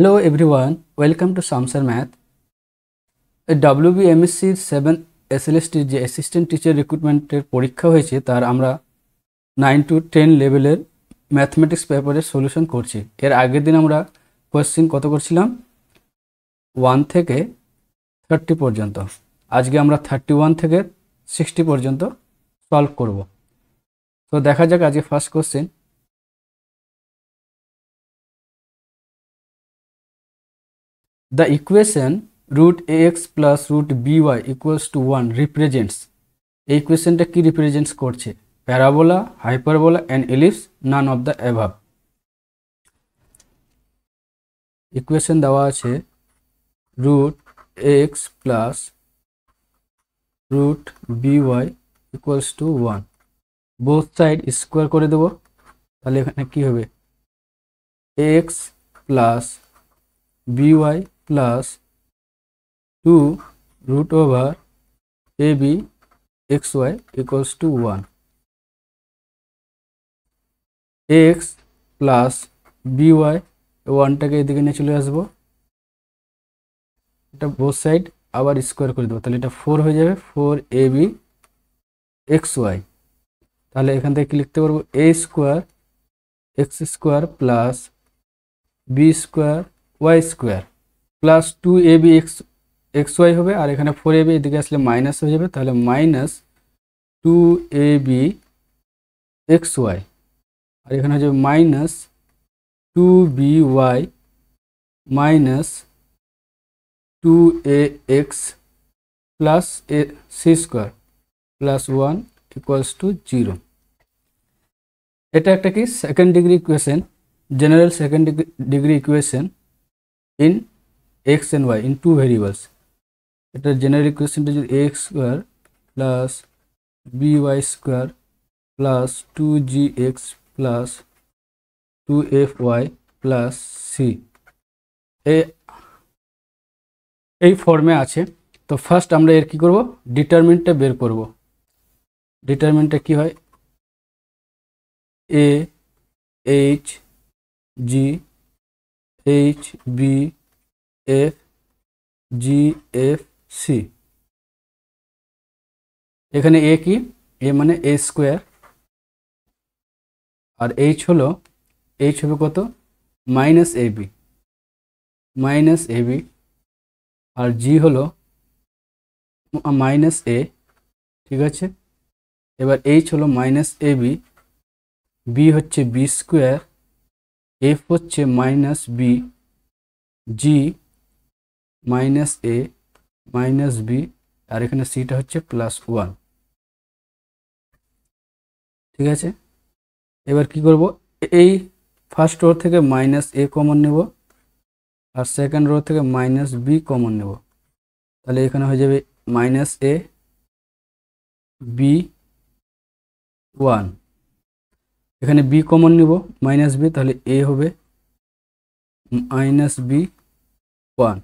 Hello everyone, welcome to Samsar Math. WBMSC 7 SLST যে assistant teacher রিক্রুটমেন্টের পরীক্ষা হয়েছে তার আমরা 9 to 10 লেভেলের ম্যাথমেটিক্স পেপারের সলিউশন করছি। এর আগের দিন আমরা কোয়েশ্চেন কত করছিলাম 1 থেকে 30 পর্যন্ত। আজকে আমরা 31 থেকে 60 পর্যন্ত সলভ করব। তো দেখা যাক আজকে first question. The equation root ax plus root by equals to 1 represents এই ইকুয়েশনটা কি রিপ্রেজেন্টস করছে? Parabola, hyperbola and ellipse, none of the above. Equation দেওয়া আছে root x plus root by equals to 1। Both side square করে দেব, তাহলে এখানে কি হবে x plus by plus 2 root over ab xy equals to 1। x plus by 1টাকে এদিকে নিয়ে চলে আসবো, এটা বোথ সাইড আবার স্কোয়ার করে দেবো, তাহলে এটা 4 হয়ে যাবে 4ab xy। তাহলে এখান থেকে কি লিখতে পারবো a square x square plus b square y square plus 2ab xy হবে, আর এখানে 4ab এদিকে আসলে মাইনাস হয়ে যাবে, তাহলে মাইনাস 2ab xy, আর এখানে হয়ে যাবে minus 2by minus 2ax plus c square plus 1 equals to 0। এটা একটা কি second degree equation, general second degree equation in x and y in two variables. এটা জেনারেল ইকুয়েশনটা যদি x square plus by square plus 2gx plus 2fy plus c এই ফর্মে আছে। তো ফার্স্ট আমরা এর কি করব, ডিটারমিনেন্টটা বের করব। ডিটারমিনেন্টটা কি হয় a h g h b f g f c। এখানে a কি, a মানে a স্কোয়ার, আর h হবে কত মাইনাস ab, আর g হলো মাইনাস a, ঠিক আছে। এবার h হলো মাইনাস ab, b হচ্ছে b স্কোয়ার, f হচ্ছে minus b, g minus a minus b, আর এখানে সিটা হচ্ছে প্লাস 1, ঠিক আছে। এবার কি করব, এই ফার্স্ট রো থেকে মাইনাস a কমন নেব, আর সেকেন্ড রো থেকে মাইনাস b কমন নেব, তাহলে এখানে হয়ে যাবে মাইনাস a b 1। এখানে b কমন নেব মাইনাস b, তাহলে a হবে মাইনাস b 1,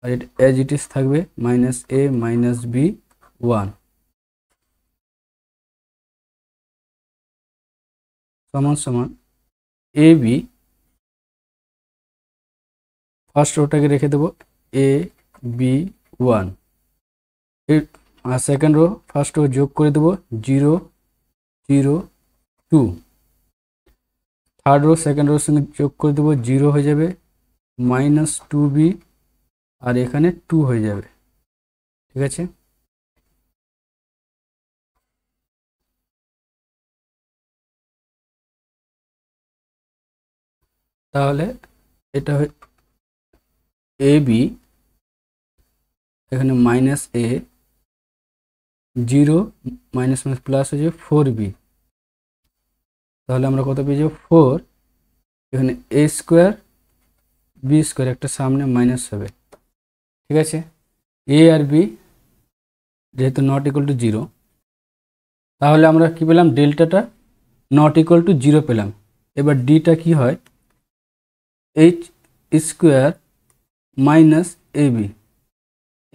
আর এটা অ্যাজ ইট ইজ থাকবে মাইনাস a মাইনাস b 1 সমান সমান ab, ফার্স্ট রোটাকে রেখে দেবো a b 1, আর সেকেন্ড রো ফার্স্ট রো যোগ করে দেবো 0 0 2, থার্ড রো সেকেন্ড রোর সঙ্গে যোগ করে দেবো 0 হয়ে যাবে মাইনাস 2b, আর এখানে 2 হয়ে যাবে, ঠিক আছে। তাহলে এটা ab, এখানে minus a 0 minus minus plus হয়ে যাবে 4b, তাহলে আমরা কত পেয়ে যাবো 4, এখানে a স্কোয়ার b স্কোয়ার একটা সামনে মাইনাস হবে, ঠিক আছে। a আর b যেহেতু নট ইকুয়াল টু 0, তাহলে আমরা কি পেলাম ডেল্টাটা নট ইকুয়াল টু 0 পেলাম। এবার ডিটা কি হয় h স্কোয়ার মাইনাস ab,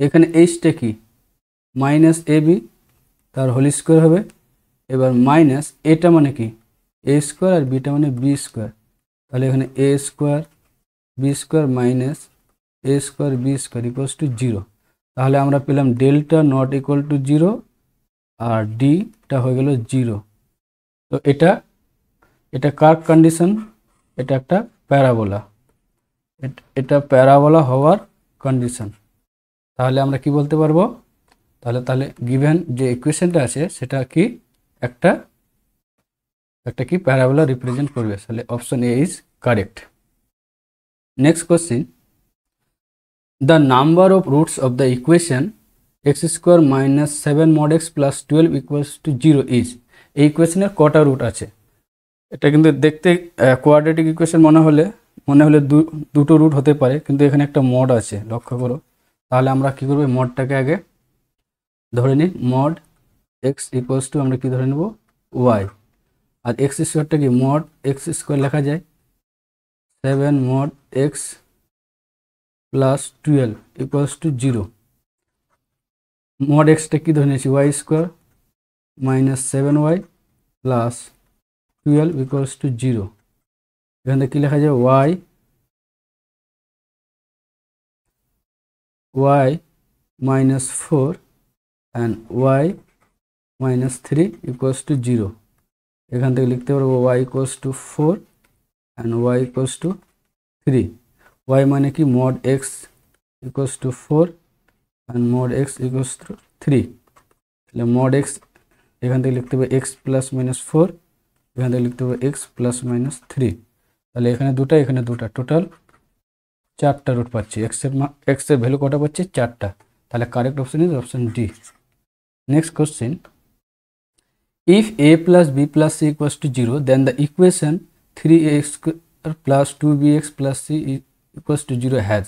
এখানে এইচটা কি মাইনাস ab, তার হোল স্কোয়ার হবে। এবার মাইনাস এটা মানে কি এ স্কোয়ার, আর বিটা মানে বি স্কোয়ার, তাহলে এখানে a square b square minus a square b square equals to 0। তাহলে আমরা পেলাম ডেল্টা নট ইকুয়াল টু 0 আর ডিটা হয়ে গেল 0। তো এটা কার কন্ডিশন? এটা একটা প্যারাবোলা, এটা প্যারাবোলা হওয়ার কন্ডিশন। তাহলে আমরা কি বলতে পারবো? তাহলে গিভেন যে ইকুয়েশনটা আছে সেটা কি একটা কি প্যারাবোলা রিপ্রেজেন্ট করবে। তাহলে option A is correct. Next question, the number of roots of the equation x square minus 7 mod x plus 12 equals to 0 is, এই ইকুয়েশনের কটা রুট আছে? এটা কিন্তু দেখতে কোয়াড্রেটিক ইকুয়েশন মনে হলে দুটো রুট হতে পারে, কিন্তু এখানে একটা মড আছে, লক্ষ্য করো। তাহলে আমরা কি করব? মডটাকে আগে ধরে নিই, মড এক্স ইকুয়ালস টু আমরা কি ধরে নেব? ওয়াই। আর এক্স স্কোয়ারটা কি? মড এক্স স্কোয়ার লেখা যায় 7 mod x plus 12 equals to 0। Mod এক্সটা কি ধরে নিয়েছি? Y square minus 7y plus 12 equals to 0। এখান থেকে কী লেখা যায়? y minus 4 and y minus 3 equals to 0। এখান থেকে লিখতে পারবো y equals to 4 and y equals to 3। y মানে কি? mod x equals to 4 and mod x equals to 3। তাহলে mod x এখান থেকে লিখতে হবে x প্লাস মাইনাস 4, এখান থেকে লিখতে হবে x প্লাস মাইনাস 3। তাহলে এখানে দুটা, টোটাল 4টা রুট পাচ্ছি। এক্স এর ভ্যালু কটা পাচ্ছি? 4টা। তাহলে correct option is option D. Next question, if a plus b plus c equals to 0 then the equation 3x square plus 2bx plus c equals to 0 has,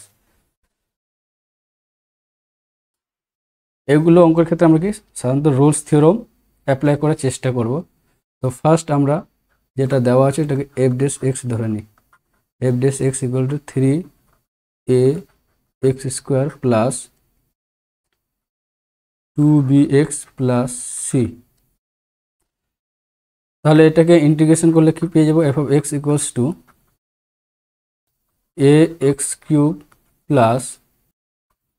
এগুলো অঙ্কের ক্ষেত্রে আমরা কি সাধারণত রোলস থিওরাম অ্যাপ্লাই করার চেষ্টা করব। তো ফার্স্ট আমরা যেটা দেওয়া আছে এটাকে এফ ডেস এক্স ধরে নিই। F dash x equal to 3a x square plus 2bx plus c। তাহলে এটাকে ইন্টিগ্রেশন করলে কি পেয়ে যাব? F of x equals to a x cube plus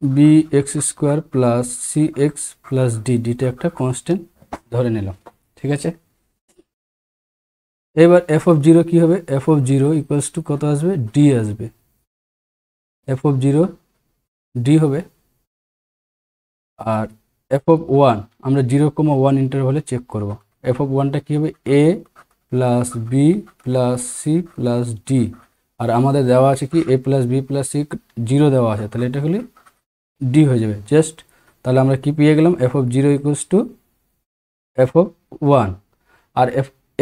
b x square plus c x plus d. ডিটা একটা কনস্ট্যান্ট ধরে নিলাম, ঠিক আছে। এবার এফ অফ জিরো কী হবে? F of zero equals to কত আসবে? ডি আসবে। এফ অফ জিরো ডি হবে। আর এফ অফ ওয়ান আমরা 0,1 ইন্টারভ্যালে চেক করব। এফ অফ ওয়ানটা কী হবে? A plus b plus c plus d. আর আমাদের দেওয়া আছে কি? A plus b plus c 0 দেওয়া আছে, তাহলে এটা হলে ডি হয়ে যাবে জাস্ট। তাহলে আমরা কি পেয়ে গেলাম? F of zero equals to f of one. আর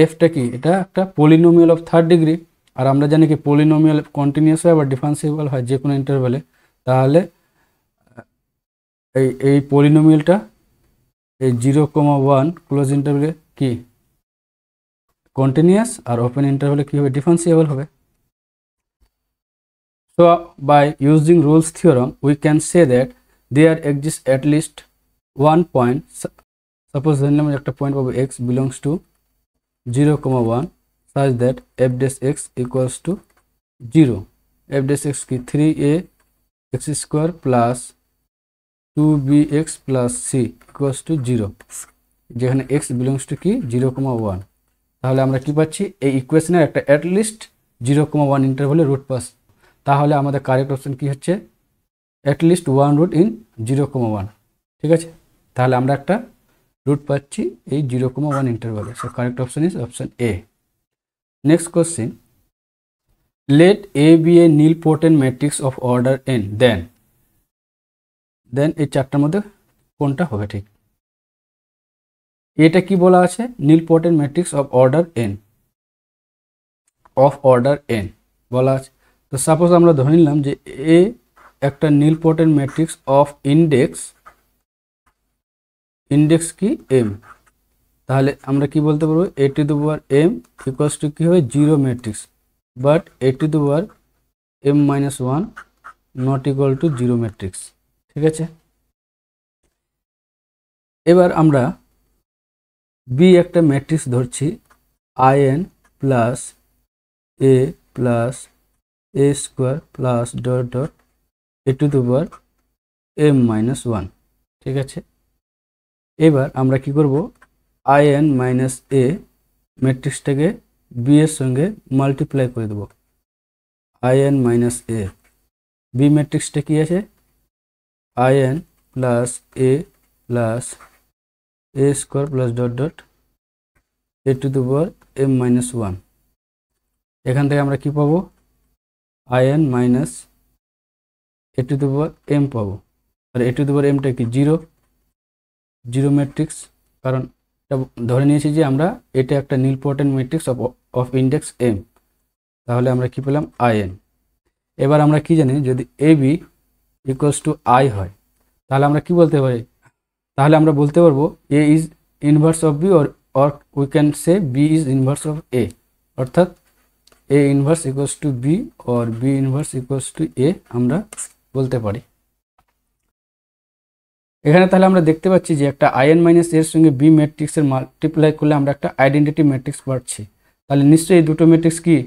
এফটা কি? এটা একটা পলিনোমিয়াল অফ থার্ড ডিগ্রি। আর আমরা জানি কি পলিনোমিয়াল কন্টিনিউয়াস হয় বা ডিফারেন্সিয়েবল হয় যে কোনো ইন্টারভ্যালে। তাহলে এই পলিনোমিয়ালটা এই 0,1 ক্লোজ ইন্টারভ্যালে কি কন্টিনিউয়াস, আর ওপেন ইন্টারভ্যালে কী হবে? ডিফারেন্সিয়েবল হবে। So by using Rolle's theorem we can say that there exists at least one point, suppose ধরে নিলাম একটা পয়েন্ট পাবো x belongs to 0,1 such that f dash x equals to 0। f dash x কি? 3a x square plus 2bx plus c equals to 0, যেখানে x belongs to কি? 0,1। তাহলে আমরা কি পাচ্ছি? এই ইকুয়েশনের একটা অ্যাটলিস্ট 0,1 ইন্টারভ্যালে রুট পাস। তাহলে আমাদের কারেক্ট অপশন কি হচ্ছে? অ্যাটলিস্ট 1 রুট ইন 0,1, ঠিক আছে। তাহলে আমরা একটা রুট পাচ্ছি এই 0,1 ইন্টারভ্যালে। So correct option is option A. Next question, let A be a nilpotent matrix of order n then এই চারটার মধ্যে কোনটা হবে ঠিক? এটা কি বলা আছে? নীলপোর্টেন্ট ম্যাট্রিক্স অফ অর্ডার এন বলা আছে। তো সাপোজ আমরা ধরে নিলাম যে এ একটা নীলপোর্টেন্ট ম্যাট্রিক্স অফ ইন্ডেক্স কি? এম। তাহলে আমরা কি বলতে পারবো? A to the power m equals to কী হবে? 0 matrix, but A to the power m minus 1 not equal to 0 matrix, ঠিক আছে। এবার আমরা বি একটা ম্যাট্রিক্স ধরছি, I n plus A plus A square plus dot dot A to the power m minus 1। ঠিক আছে, এবার আমরা কি করব, in মাইনাস এ ম্যাট্রিক্সটাকে বি এর সঙ্গে মাল্টিপ্লাই করে দেব। in মাইনাস এ, বি ম্যাট্রিক্সটা কি আছে, in plus A plus A square plus dot dot A to the power m minus 1। এখান থেকে আমরা কি পাবো, in minus A to the power m পাবো। আর এ টু দি পাওয়ার mটা কি জিরো, জিরো ম্যাট্রিক্স, কারণ এটা ধরে নিয়েছি যে আমরা এটা একটা নীলপটেন্ট ম্যাট্রিক্স অফ ইন্ডেক্স m। তাহলে আমরা কি পেলাম, in। এবার আমরা কি জানি, যদি ab ইকুয়ালস টু i হয় তাহলে আমরা কি বলতে পারি, তাহলে আমরা বলতে পারবো a is inverse of b or we can say b is inverse of a, অর্থাৎ a inverse equals to b or b inverse equals to a আমরা বলতে পারি। এখানে তাহলে আমরা দেখতে পাচ্ছি যে একটা in মাইনাস এর সঙ্গে b ম্যাট্রিক্সের মাল্টিপ্লাই করলে আমরা একটা আইডেন্টিটি ম্যাট্রিক্স পাচ্ছি। তাহলে নিশ্চয়ই এই দুটো ম্যাট্রিক্স কি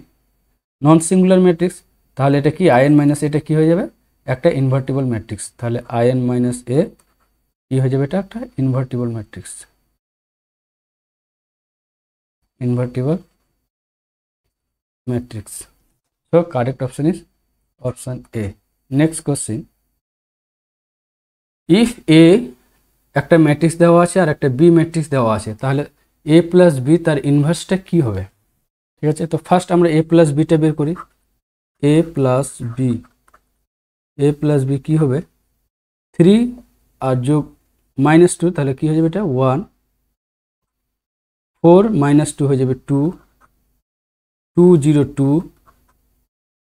নন সিঙ্গুলার ম্যাট্রিক্স, তাহলে এটা কি in মাইনাস এটা কি হয়ে যাবে, একটা ইনভার্টিবল ম্যাট্রিক্স। তাহলে in মাইনাস এ কি হয়ে যাবে, এটা একটা invertible matrix, invertible matrix. So correct option is option A. Next question, if A একটা ম্যাট্রিক্স দেওয়া আছে আর একটা বি ম্যাট্রিক্স দেওয়া আছে, তাহলে a প্লাস বি তার ইনভার্সটা কি হবে। ঠিক আছে, তো ফার্স্ট আমরা a প্লাস বিটা বের করি। a প্লাস বি কি হবে, 3 আর যোগ -2, তাহলে কি হয়ে যাবে, এটা 1, 4 - 2 হয়ে যাবে 2, 2 0 2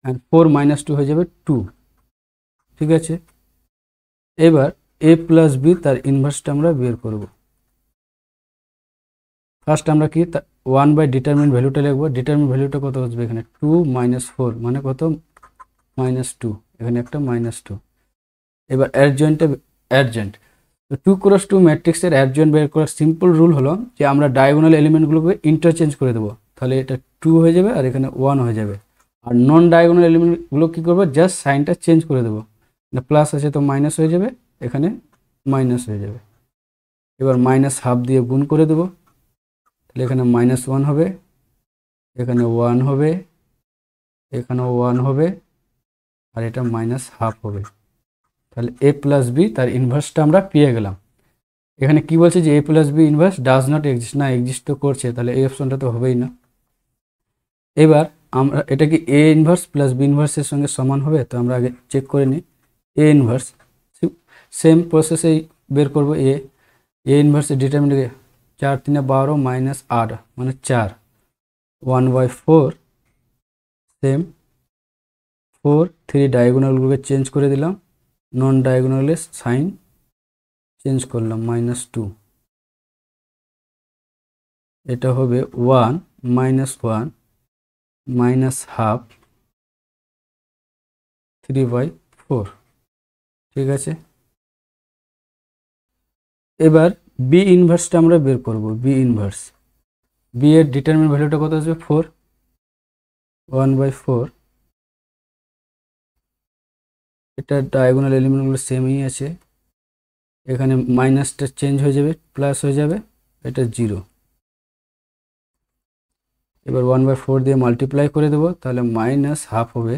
and 4 - 2 হয়ে যাবে 2। ঠিক আছে, এবার a প্লাস বি তার ইনভার্সটা আমরা বের করব। ফার্স্ট আমরা কি 1 বাই ডিটারমিন ভ্যালুটা লিখব। ডিটারমিন ভ্যালুটা কত আসবে, এখানে 2 - 4 মানে কত, -2, এখানে একটা -2। এবার অ্যাডজয়েন্ট, তো 2 × 2 ম্যাট্রিক্সের অ্যাডজয়েন্ট বের করার সিম্পল রুল হলো যে আমরা ডায়াগোনাল এলিমেন্টগুলোকে ইন্টারচেঞ্জ করে দেবো। তাহলে এটা 2 হয়ে যাবে আর এখানে 1 হয়ে যাবে। আর নন ডায়াগোনাল এলিমেন্টগুলো কী করবো, জাস্ট সাইনটা চেঞ্জ করে দেবো। প্লাস আছে তো মাইনাস হয়ে যাবে, এখানে মাইনাস হয়ে যাবে। এবার -½ দিয়ে গুণ করে দেবো, তাহলে এখানে -1 হবে, এখানে 1 হবে, এখানেও 1 হবে, আর এটা -½ হবে। তাহলে a প্লাস বি তার ইনভার্সটা আমরা পেয়ে গেলাম। এখানে কি বলছে যে a plus b inverse does not exist, না এক্সিস্ট তো করছে, তাহলে এই অপশনটা তো হবেই না। এবার আমরা এটা কি a ইনভার্স প্লাস বি ইনভার্সের সঙ্গে সমান হবে, তো আমরা আগে চেক করে নিই। a ইনভার্স সেম প্রসেসেই বের করব। a ইনভার্সের ডিটারমিনেন্ট 4 × 3 = 12 -8 মানে 4, 1/4 সেম 4, 3 ডায়াগোনালগুলোকে চেঞ্জ করে দিলাম, নন ডায়াগোনালের সাইন চেঞ্জ করলাম, -2। এটা হবে 1 - 1 -½ 3/4। ঠিক আছে, এবার বি ইনভার্সটা আমরা বের করব। বি ইনভার্স, বি এর ডিটারমিনেন্ট ভ্যালুটা কত আসবে, 4, 1/4। এটা ডায়াগোনাল এলিমেন্টগুলো সেমই আছে, এখানে মাইনাসটা চেঞ্জ হয়ে যাবে, প্লাস হয়ে যাবে, এটা 0। এবার 1/4 দিয়ে মাল্টিপ্লাই করে দেবো, তাহলে -½ হবে,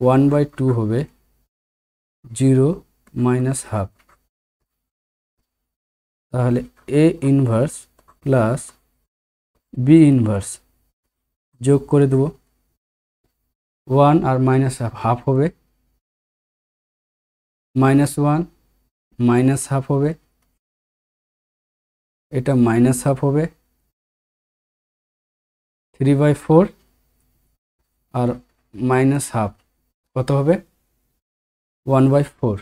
1/2 হবে, 0 -½ তাহলে a inverse plus b inverse যোগ করে দেবো, 1 আর -½ হবে, -1 -½ হবে, এটা -½ হবে, 3/4 আর -½ কত হবে, 1/4।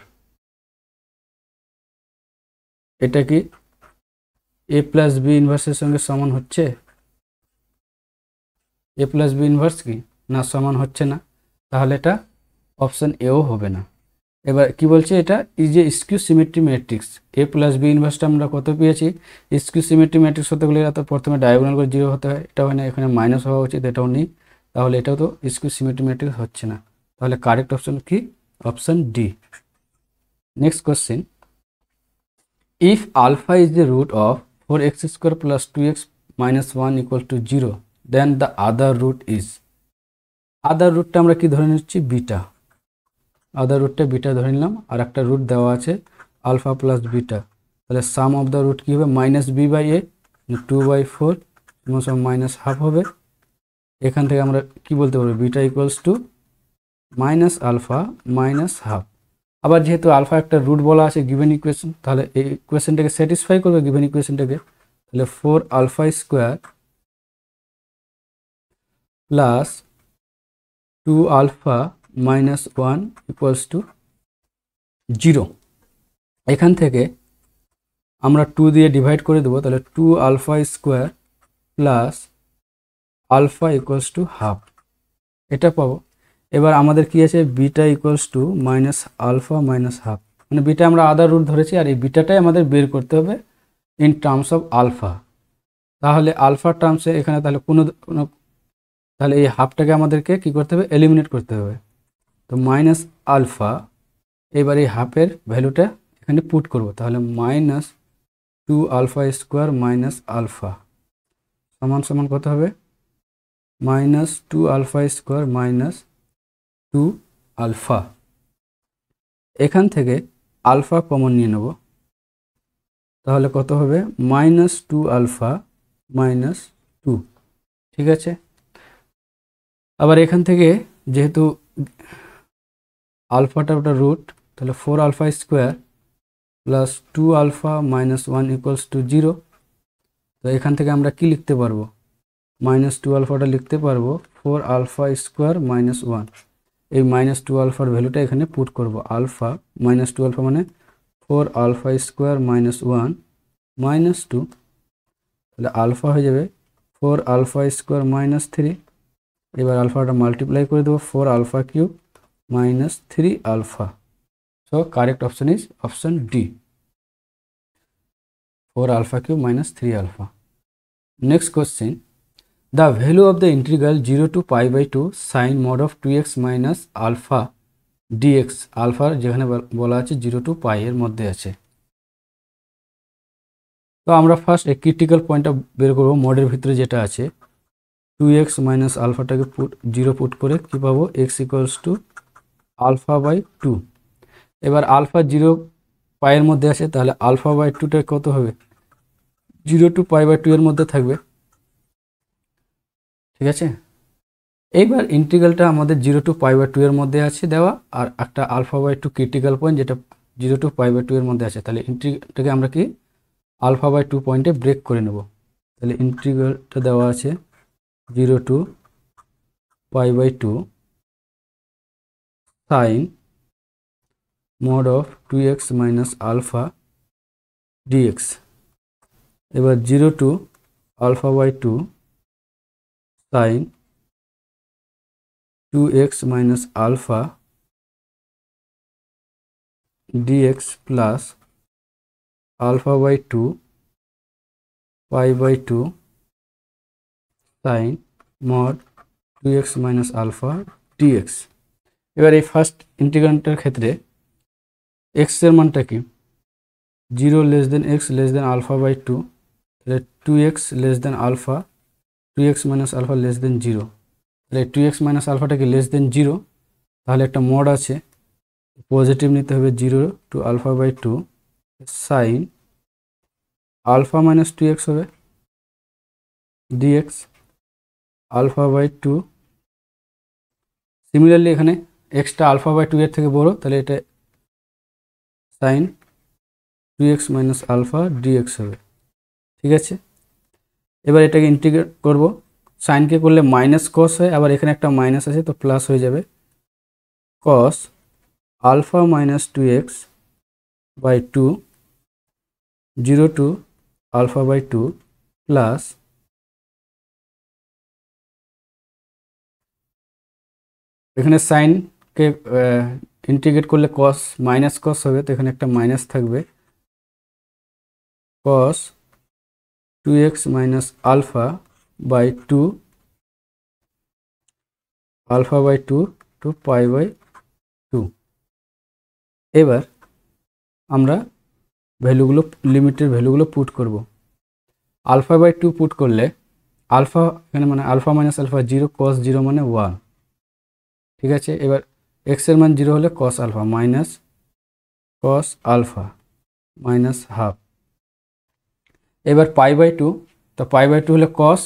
এটা কি a প্লাস বি ইনভার্সের সঙ্গে সমান হচ্ছে, a প্লাস বি ইনভার্স কি না, সমান হচ্ছে না, তাহলে এটা অপশন এও হবে না। এবার কি বলছে, এটা is a skew symmetry matrix. a plus B ইনভার্সটা আমরা কত পেয়েছি, স্কিউ সিমেট্রি ম্যাট্রিক্স হতে গেলে তো প্রথমে ডায়াগোনাল করে 0 হতে হয়, এটা হয় না, এখানে মাইনাস হওয়া উচিত, এটাও নেই, তাহলে এটাও তো স্কোয়ার সিমেট্রি ম্যাট্রিক্স হচ্ছে না, তাহলে কারেক্ট অপশন কি? Option D. Next question, if alpha is the root of 4x square plus 2x minus 1 equal to 0, then the other root is. Other রুটটা আমরা কি ধরে নিচ্ছি? বিটা। আদার রুটটা বিটা ধরে নিলাম, আর একটা রুট দেওয়া আছে আলফা প্লাস বিটা, তাহলে সাম অফ দ্য রুট কী হবে? Minus b by a, 2/4 minus half হবে। এখান থেকে আমরা কি বলতে পারবো? Beta equals to minus alpha minus half. আবার যেহেতু আলফা একটা রুট বলা আছে গিভেন ইকুয়েশন, তাহলে এই ইকুয়েশনটাকে স্যাটিসফাই করবে গিভেন ইকুয়েশনটাকে, তাহলে 4 alpha square plus 2 alpha minus 1 equals to 0। এখান থেকে আমরা 2 দিয়ে ডিভাইড করে দেবো, তাহলে 2 alpha square plus alpha equals to half, এটা পাবো। এবার আমাদের কি আছে? Beta equals to minus alpha minus half, মানে বিটা আমরা আদার রুট ধরেছি, আর এই বিটাটাই আমাদের বের করতে হবে ইন টার্মস অফ আলফা। তাহলে আলফার টার্মসে এখানে তাহলে তাহলে এই হাফটাকে আমাদেরকে কি করতে হবে? এলিমিনেট করতে হবে। তো মাইনাস আলফা, এবার এই হাফের ভ্যালুটা এখানে পুট করব, তাহলে minus 2 alpha square minus alpha সমান সমান কত হবে? Minus 2 alpha square minus 2 alpha. এখান থেকে আলফা কমন নিয়ে নেব, তাহলে কত হবে? মাইনাস 2 আলফা মাইনাস 2, ঠিক আছে। আবার এখান থেকে যেহেতু আলফাটা ওটা রুট, তাহলে 4 alpha square plus 2 alpha minus 1 equals to 0। তো এখান থেকে আমরা কি লিখতে পারবো? মাইনাস 2 আলফাটা লিখতে পারবো 4 আলফা স্কোয়ার মাইনাস 1। এই মাইনাস 2 আলফার ভ্যালুটা এখানে পুট করব, আলফা মাইনাস 2 আলফা মানে 4 আলফা স্কোয়ার মাইনাস 1 মাইনাস 2, তাহলে আলফা হয়ে যাবে 4 আলফা স্কোয়ার মাইনাস 3। এবার আলফাটা মাল্টিপ্লাই করে দেবো, 4 alpha cube minus 3 alpha. So correct option is option D, 4 alpha cube minus 3 alpha. Next question, the value of the integral 0 to pi by 2 sin mod of 2x minus alpha dx, alpha যেখানে বলা আছে 0 to pi এর মধ্যে আছে। তো আমরা first এই critical পয়েন্টটা বের করব, মডের ভিতরে যেটা আছে 2x মাইনাস আলফাটাকে 0 পুট করে কি পাবো? x equals to alpha by 2। এবার আলফা 0 পাইয়ের মধ্যে আছে, তাহলে আলফা বাই 2টা কত হবে? 0 টু পাই বাই 2 এর মধ্যে থাকবে, ঠিক আছে। এইবার ইন্টিগ্রালটা আমাদের 0 টু পাই বাই 2 এর মধ্যে আছে দেওয়া, আর একটা আলফা বাই 2 ক্রিটিক্যাল পয়েন্ট যেটা 0 টু পাই বাই 2 এর মধ্যে আছে, তাহলে ইন্টিগ্রালটাকে আমরা কি আলফা বাই 2 পয়েন্টে ব্রেক করে নেব। তাহলে ইন্টিগ্রালটা দেওয়া আছে 0 to pi by 2 sine mod of 2x minus alpha dx। এবার 0 to alpha by 2 sine 2x minus alpha dx plus alpha by 2 pi by 2 sine mod 2x minus alpha dx। এবার এই first ইন্টিগ্রালটার ক্ষেত্রে x এর মানটা কি? 0 less than x less than alpha by 2, তাহলে 2x less than alpha, 2x minus alpha less than 0, তাহলে 2x minus আলফাটা কি less than 0, তাহলে একটা মড আছে পজিটিভ নিতে হবে 0 to alpha by 2 sine alpha minus 2x হবে dx আলফা বাই 2। সিমিলারলি এখানে এক্সটা আলফা বাই 2 এর থেকে বড়, তাহলে এটা sign 2x minus alpha dx হবে, ঠিক আছে। এবার এটাকে ইন্টিগ্রেট করব, সাইনকে করলে মাইনাস কস হয়, আবার এখানে একটা মাইনাস আছে তো প্লাস হয়ে যাবে, cos alpha minus 2x by 2 0 to alpha by 2 plus এখানে সাইনকে ইন্টিগ্রেট করলে কস মাইনাস কস হবে, তো এখানে একটা মাইনাস থাকবে, cos 2x minus alpha by 2 alpha by 2 to pi by 2। এবার আমরা ভ্যালুগুলো, লিমিটের ভ্যালুগুলো পুট করব। আলফা বাই 2 পুট করলে আলফা এখানে মানে আলফা মাইনাস আলফা 0, কস 0 মানে 1, ঠিক আছে। এবার এক্স এর মান 0 হলে cos alpha minus cos alpha minus half. এবার পাই বাই 2, তো পাই বাই 2 হলে কস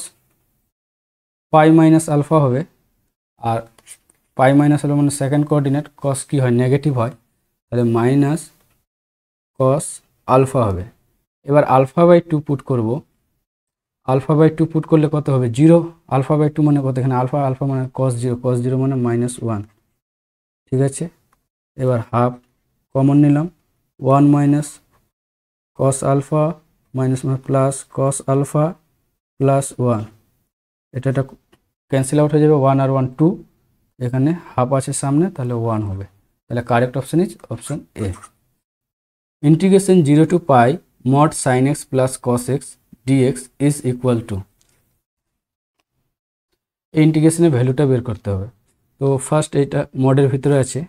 পাই মাইনাস আলফা হবে, আর পাই মাইনাস আলফা মানে সেকেন্ড কোঅর্ডিনেট, কস কি হয় নেগেটিভ হয়, তাহলে মাইনাস কস আলফা হবে। এবার আলফা বাই 2 পুট করব। আলফা বাই 2 পুট করলে কত হবে 0, আলফা বাই 2 মানে কত, এখানে আলফা আলফা মানে কস 0, কস 0 মানে -1, ঠিক আছে। এবার হাফ কমন নিলাম, 1 minus cos alpha minus plus cos alpha plus 1, এটা ক্যান্সেল আউট হয়ে যাবে, 1 আর 1 2, এখানে হাফ আছে সামনে, তাহলে 1 হবে। তাহলে correct option is option A. Integration 0 to pi mod sin x plus cos x dx is equal to, এই ইন্টিগ্রেশনের ভ্যালুটা বের করতে হবে। তো ফার্স্ট এইটা মডের ভিতরে আছে,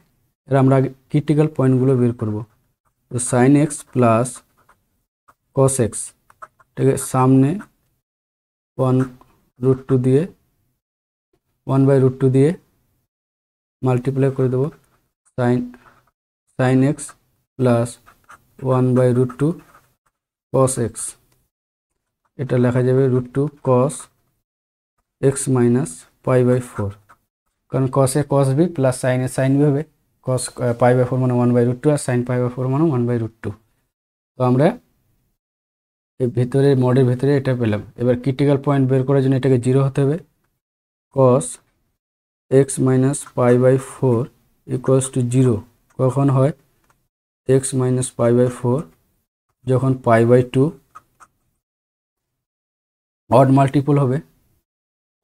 এর আমরা আগে ক্রিটিক্যাল পয়েন্টগুলো বের করব। তো sin x plus cos x, এটাকে সামনে 1√2 দিয়ে 1/√2 দিয়ে মাল্টিপ্লাই করে দেবো, sin x plus 1/√2 cos x, এটা লেখা যাবে √2 cos x minus pi by 4, কারণ cos a cos b plus sin a sin b হবে, cos পাই বাই 4 মানে 1/√2 আর sin পাই বাই 4 মানে 1/√2। তো আমরা এই ভিতরে মডের ভিতরে এটা পেলাম। এবার ক্রিটিক্যাল পয়েন্ট বের করার জন্য এটাকে 0 হতে হবে। cos x minus pi by 4 equals to 0 কখন হয়, x মাইনাস পাই বাই 4 যখন পাই বাই 2 অড মাল্টিপল হবে,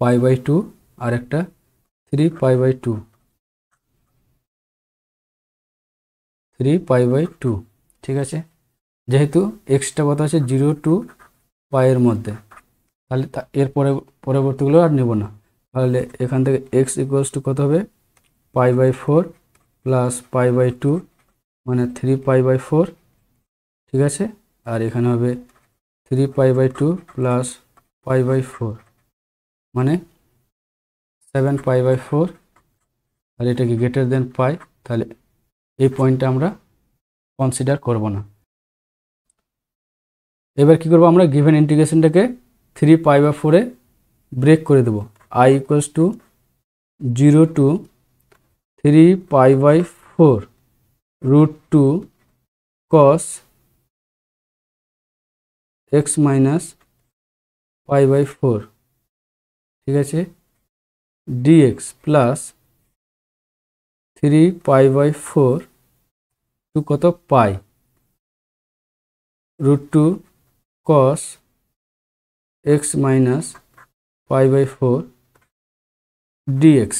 পাই বাই 2 আর একটা 3 পাই বাই 2, 3 পাই বাই 2, ঠিক আছে। যেহেতু এক্সটা কত আছে 0 টু পাই এর মধ্যে, তাহলে এর পরবর্তীগুলো আর নেব না। তাহলে এখান থেকে x ইকুয়ালস টু কত হবে, pi by 4 plus pi by 2 মানে 3 পাই বাই 4, ঠিক আছে। আর এখানে হবে 3 pi by 2 plus pi by 4 মানে 7 পাই বাই 4, আর এটা কি গ্রেটার দেন পাই, তাহলে এই পয়েন্টটা আমরা কনসিডার করব না। এবার কি করব, আমরা গিভেন ইন্টিগ্রেশনটাকে 3 পাই বাই 4 এ ব্রেক করে দেব। i equals to 0 to 3 pi by 4 √2 cos x minus pi by 4, ঠিক আছে, dx plus 3 pi by 4 to কত pi √2 cos x minus pi by 4 dx।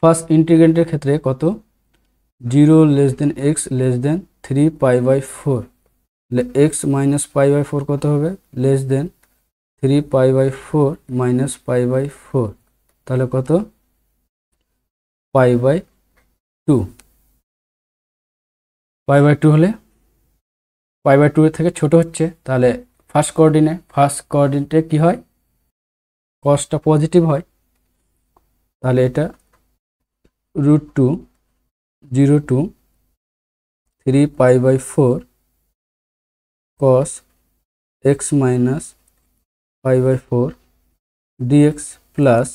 First ইন্টিগ্রেন্টের ক্ষেত্রে কত, 0 less than x less than 3 pi by 4, তাহলে x minus pi by 4 কত হবে, less than 3 pi by 4 minus pi by 4, তাহলে কত পাই by 2। Pi by 2 হলে পাই বাই 2 এর থেকে ছোট হচ্ছে, তাহলে ফার্স্ট কোঅর্ডিনেটে কি হয়, কসটা পজিটিভ হয়, তাহলে এটা √2 0 to 3 pi by 4 cos x minus pi by 4 dx plus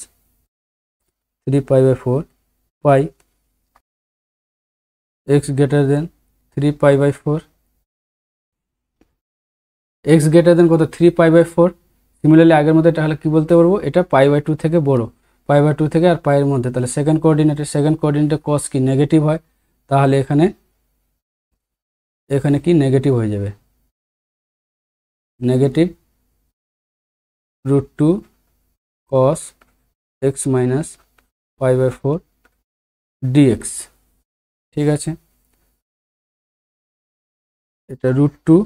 3 pi by 4 pi x greater than 3 pi by 4, x greater than কত 3 পাই বাই 4। সিমিলারলি আগের মতো এটা হলে কি বলতে পারবো, এটা পাই বাই 2 থেকে বড়, পাই বাই 2 থেকে আর পাইয়ের মধ্যে, তাহলে সেকেন্ড কোঅর্ডিনেটে cos কি নেগেটিভ হয়, তাহলে এখানে কি নেগেটিভ হয়ে যাবে, negative √2 cos x minus pi by 4 dx, ঠিক আছে। এটা √2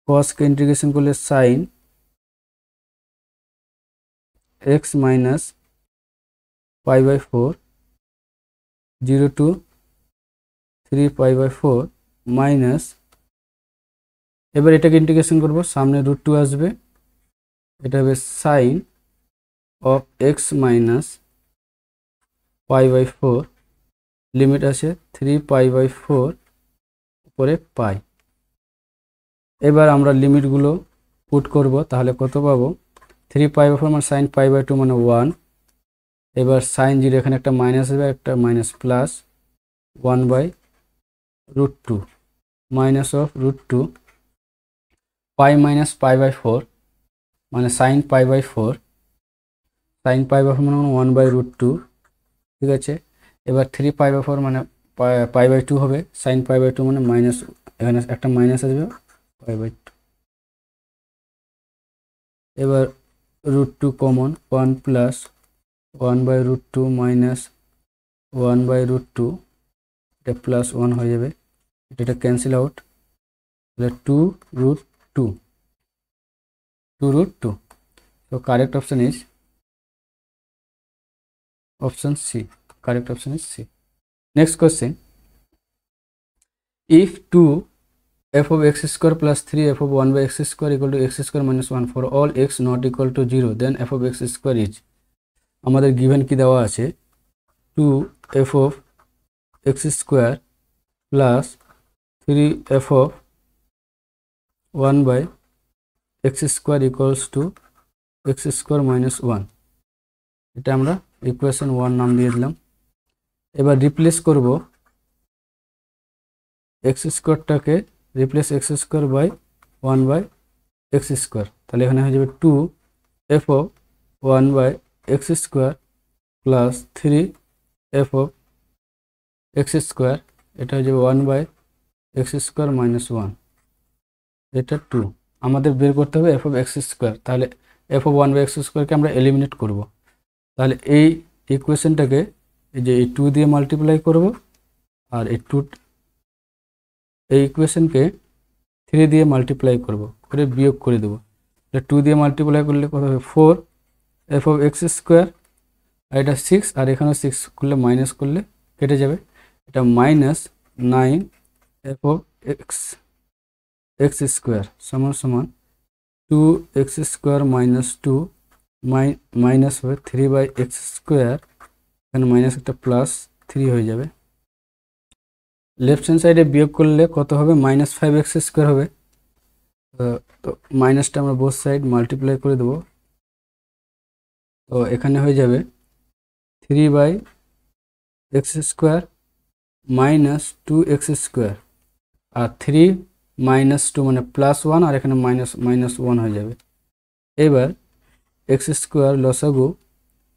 cos কে ইন্টিগ্রেশন করলে sin x minus π/4 0 to 3 π/4 minus, এবার এটাকে ইন্টিগ্রেশন করব, সামনে √2 আসবে, এটা হবে sine of x minus π/4, limit আছে 3 π/4 উপরে পাই। এবার আমরা লিমিটগুলো পুট করব, তাহলে কত পাবো, 3 π/4 মানে সাইন π/2 মানে 1, এবার সাইন 0 এখানে একটা মাইনাস হবে, একটা minus plus 1/√2 minus of √2 pi minus π/4 মানে সাইন π/4, সাইন π/4 মানে 1/√2, ঠিক আছে। এবার 3 π/4 মানে π/2 হবে, সাইন π/2 মানে মাইনাস, এখানে একটা মাইনাস আসবে π/2, এবার √2 কমন, 1 প্লাস 1/√2 মাইনাস 1/√2, এটা প্লাস 1 হয়ে যাবে, এটা ক্যান্সেল আউট, তাহলে 2√2, so correct option is option C. Correct option is C. Next question, if 2 f of x square plus 3 f of 1 by x square equal to x square minus 1 for all x not equal to 0, then f of x square is, আমাদের given কি দেওয়া আছে, 2 f of x square plus 3 f of 1 by x square equals to x square minus 1, এটা আমরা equation 1 নাম দিয়ে দিলাম। এবার রিপ্লেস করব এক্স স্কোয়ারটাকে, replace x square by 1 by x square, তাহলে এখানে হয়ে যাবে 2 f of 1 by x square plus 3 f of x square, এটা হয়ে যাবে 1 বাই এক্স স্কোয়ার মাইনাস 1, এটা 2। আমাদের বের করতে হবে f of x স্কোয়ার, তাহলে f of 1 বাই এক্স স্কোয়ারকে আমরা এলিমিনেট করব, তাহলে এই ইকুয়েশনটাকে এই যে এই 2 দিয়ে মাল্টিপ্লাই করব, আর এই ইকুয়েশনকে 3 দিয়ে মাল্টিপ্লাই করব, করে বিয়োগ করে দেবো, এটা 2 দিয়ে মাল্টিপ্লাই করলে কত হবে 4 f of x স্কোয়ার, আর এটা 6, আর এখানেও 6 করলে মাইনাস করলে কেটে যাবে, এটা minus 9 f of x square সমান সমান 2x স্কোয়ার মাইনাস 2 মাইনাস হবে 3 বাই এক্স স্কোয়ার, এখানে মাইনাস একটা প্লাস 3 হয়ে যাবে, লেফট হ্যান্ড সাইডে বিয়োগ করলে কত হবে, মাইনাস 5x স্কোয়ার হবে, তো মাইনাসটা আমরা বোথ সাইড মাল্টিপ্লাই করে দেবো, তো এখানে হয়ে যাবে 3 by x square minus 2x square, আর 3 মাইনাস 2 মানে প্লাস 1, আর এখানে মাইনাস 1 হয়ে যাবে। এবার এক্স স্কোয়ার লসাগু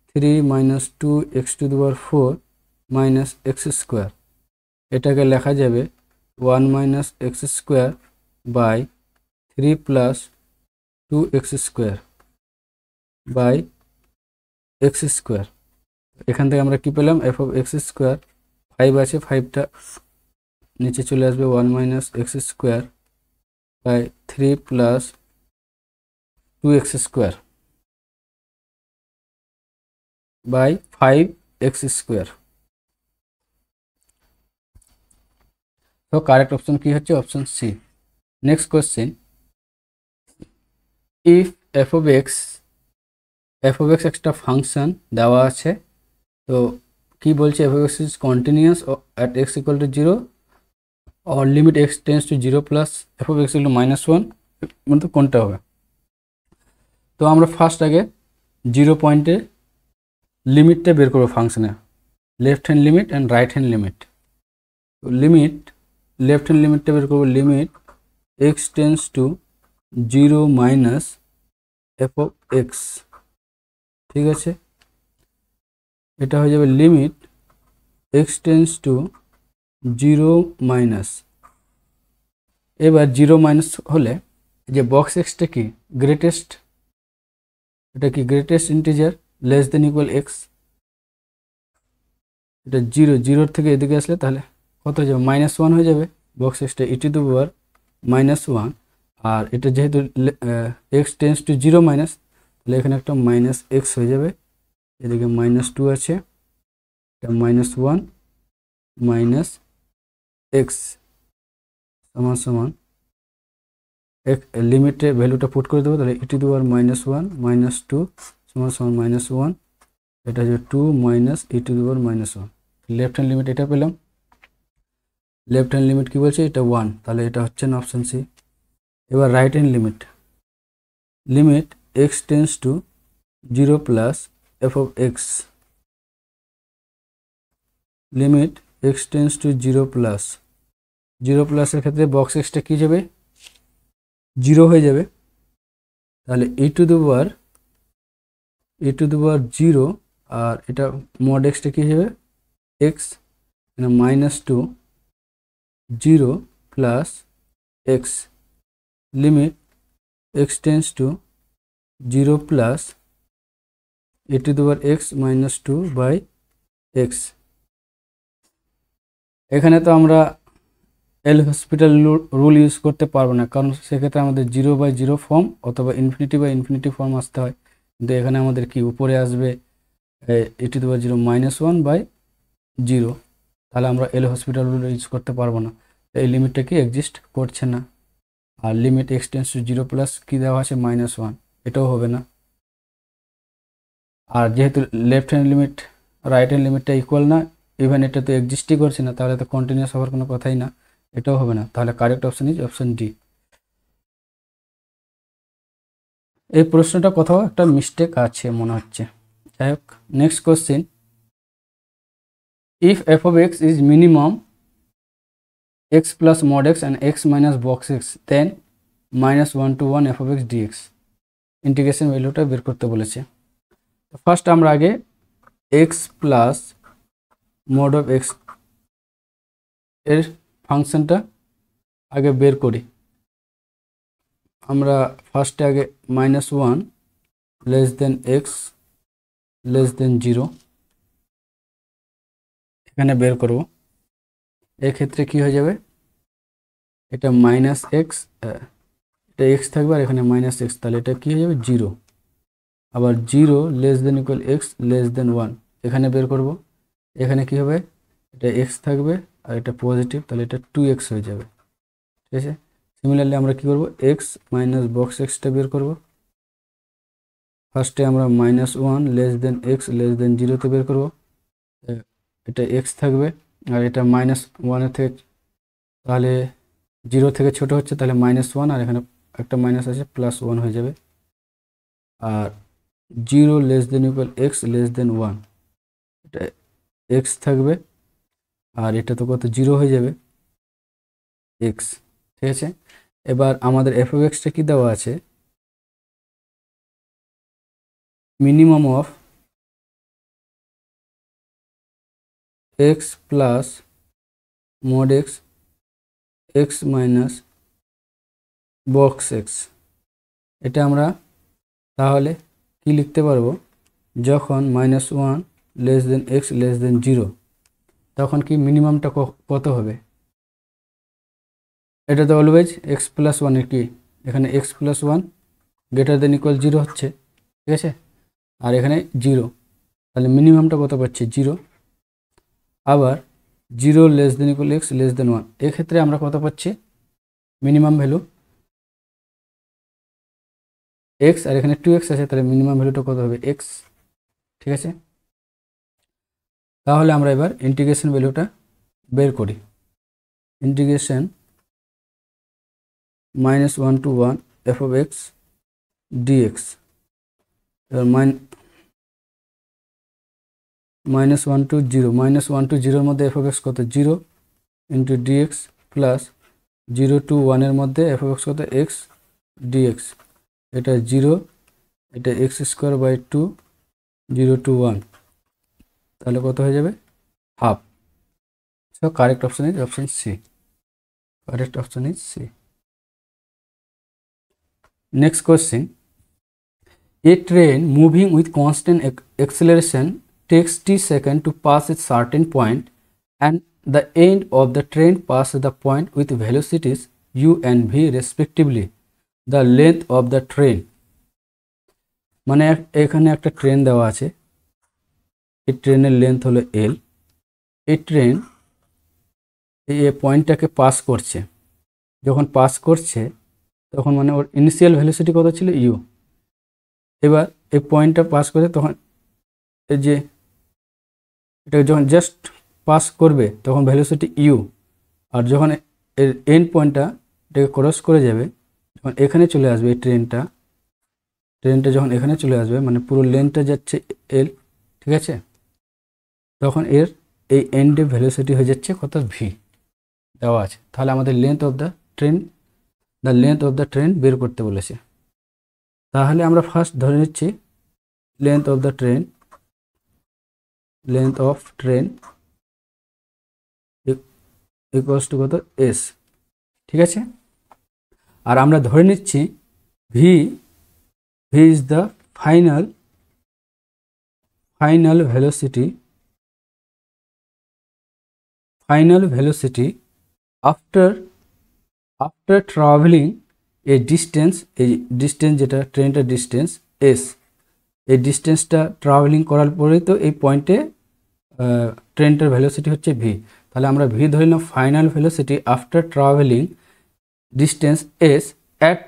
3 minus 2x to the power 4 minus x square, এটাকে লেখা যাবে 1 minus x square by 3 plus 2x square by x square. এখান থেকে আমরা কি পেলাম, f of x স্কোয়ার 5 আছে, 5টা নিচে চলে আসবে, 1 minus x square by 3 plus 2x square by 5x square. তো কারেক্ট অপশন কি হচ্ছে, option C. Next question, if f of x একটা ফাংশন দেওয়া আছে, তো কি বলছে, f of x is continuous at x equal to 0 or limit x tends to 0 plus f of x equal to -1, মানে কোনটা হবে। তো আমরা ফার্স্ট আগে 0 পয়েন্টে লিমিটটা বের করবো ফাংশনে, left hand limit and right hand limit. তো লিমিট, লেফট হ্যান্ড লিমিটটা বের করবো, limit x tends to 0 minus f of x, ঠিক আছে, এটা হয়ে যাবে limit x tends to 0 minus. এবার 0 মাইনাস হলে যে বক্স এক্সটা কি গ্রেটেস্ট, এটা কি greatest integer less than equal x, এটা 0 থেকে এদিকে আসলে তাহলে কত হয়ে যাবে, -1 হয়ে যাবে, বক্স এক্সটা ই টু দি পাওয়ার -1, আর এটা যেহেতু x টেন্স টু 0 মাইনাস, তাহলে এখানে একটা মাইনাস এক্স হয়ে যাবে, এদিকে -2 আছে, এটা -1 মাইনাস এক্স সমান সমান লিমিটে ভ্যালুটা পুট করে দেবো, তাহলে e⁻1 - 2 সমান সমান -1, এটা হচ্ছে 2 minus e⁻1 left hand limit এটা পেলাম। লেফট হ্যান্ড লিমিট কি বলছে, এটা 1, তাহলে এটা হচ্ছে না অপশন সি। এবার right hand limit, limit x tends to 0 plus f of x, limit x tends to 0 plus 0 প্লাসের ক্ষেত্রে বক্স এক্সটা কী যাবে, 0 হয়ে যাবে। তাহলে e⁻0 আর এটা মড এক্সটা কী যাবে x -2 0 plus x, limit x tends to 0 plus e⁻x - 2 by x। এখানে তো আমরা এল হসপিটাল রুল ইউজ করতে পারবো না, কারণ সেক্ষেত্রে আমাদের 0/0 ফর্ম অথবা ∞/∞ ফর্ম আসতে হয়। কিন্তু এখানে আমাদের কি উপরে আসবে e⁻0 - 1/0, তাহলে আমরা এল হসপিটাল রুল ইউজ করতে পারবো না, এই লিমিটটা কি এক্সিস্ট করছে না। আর limit x tends to 0 plus কী দেওয়া আছে -1, এটাও হবে না। আর যেহেতু left hand limit right hand লিমিটটা ইকুয়াল না, ইভেন এটা তো এক্সিস্টই করছে না, তাহলে তো কন্টিনিউয়াস হওয়ার কোনো কথাই না, এটাও হবে না। তাহলে correct option is option D. এই প্রশ্নটা কোথাও একটা মিস্টেক আছে মনে হচ্ছে। যাই হোক, next question, if f of x is minimum x plus mod x and x minus box x, then -1 to 1 f of x dx, integration ভ্যালুটা বের করতে বলেছে। ফার্স্ট আমরা আগে x plus mod of x এর ফাংশনটা আগে বের করি। আমরা ফার্স্টে আগে -1 less than x less than 0 এখানে বের করব। এক্ষেত্রে কি হয়ে যাবে, এটা -x, এটা x থাকবে আর এখানে -x, তাহলে এটা কি হয়ে যাবে 0। আবার 0 less than equal x less than 1 এখানে বের করব। এখানে কি হবে, এটা x থাকবে আর এটা পজিটিভ, তাহলে এটা 2x হয়ে যাবে। ঠিক আছে, সিমিলারলি আমরা কি করব, x মাইনাস বক্স এক্সটা বের করব। ফার্স্টে আমরা -1 less than x less than 0তে বের করব। এটা x থাকবে আর এটা -1 থেকে, তাহলে 0 থেকে ছোট হচ্ছে, তাহলে -1 আর এখানে একটা মাইনাস আছে +1 হয়ে যাবে। আর 0 less than equal x less than 1, এটা x থাকবে আর এটা তো কত 0 হয়ে যাবে x। ঠিক আছে, এবার আমাদের f of x টা কি দেওয়া আছে, minimum of x plus mod x x minus box x। এটা আমরা তাহলে কি লিখতে পারবো, যখন -1 less than x less than 0 তখন কি মিনিমামটা কত হবে, এটা তো অলওয়েজ x প্লাস 1 এর কি, এখানে x plus 1 greater than equal 0 হচ্ছে। ঠিক আছে, আর এখানে 0, তাহলে মিনিমামটা কত পাচ্ছি 0। আবার 0 less than equal x less than 1, এক্ষেত্রে আমরা কত পাচ্ছি মিনিমাম ভ্যালু x আর এখানে 2x আছে, তাহলে মিনিমাম ভ্যালুটা কত হবে x। ঠিক আছে, তাহলে আমরা এবার ইন্টিগ্রেশন ভ্যালুটা বের করি। Integration -1 to 1 f of x dx, এবার -1 to 0, -1 to 0 এর মধ্যে f of x কত 0 ইন্টু dx প্লাস 0 to 1 এর মধ্যে f of x কত x dx, এটা 0, এটা x²/2 0 to 1, তাহলে কত হয়ে যাবে half. So correct option is option C. Correct option is C. Next question, a train moving with constant acceleration takes t seconds to pass a certain point and the end of the train passes the point with velocities u and v respectively. The length of the train, মানে এখানে একটা train দেওয়া আছে, এই ট্রেনের length হলো l, এই train এই পয়েন্টটাকে পাস করছে, যখন পাস করছে তখন মানে ওর ইনিশিয়াল ভেলোসিটি কত ছিল ইউ। এবার এই পয়েন্টটা পাস করে তখন এই যে এটা যখন জাস্ট পাস করবে তখন ভেলোসিটি ইউ, আর যখন এর এন্ড পয়েন্টটা এটাকে ক্রস করে যাবে, যখন এখানে চলে আসবে এই ট্রেনটা যখন এখানে চলে আসবে মানে পুরো লেন্থটা যাচ্ছে এল, ঠিক আছে, তখন এর এই এন্ডে ভেলোসিটি হয়ে যাচ্ছে কত ভি দেওয়া আছে। তাহলে আমাদের লেন্থ অফ দ্য ট্রেন বের করতে বলেছে। তাহলে আমরা ফার্স্ট ধরে নিচ্ছি length of train equals to কত এস, ঠিক আছে। আর আমরা ধরে নিচ্ছি V is the final velocity after traveling a distance, এই ডিস্টেন্স যেটা ট্রেনটার ডিস্টেন্স এস, এই ডিস্টেন্সটা ট্রাভেলিং করার পরেই তো এই পয়েন্টে ট্রেনটার ভেলোসিটি হচ্ছে ভি। তাহলে আমরা ভি ধরে নিলাম final velocity after travelling distance S at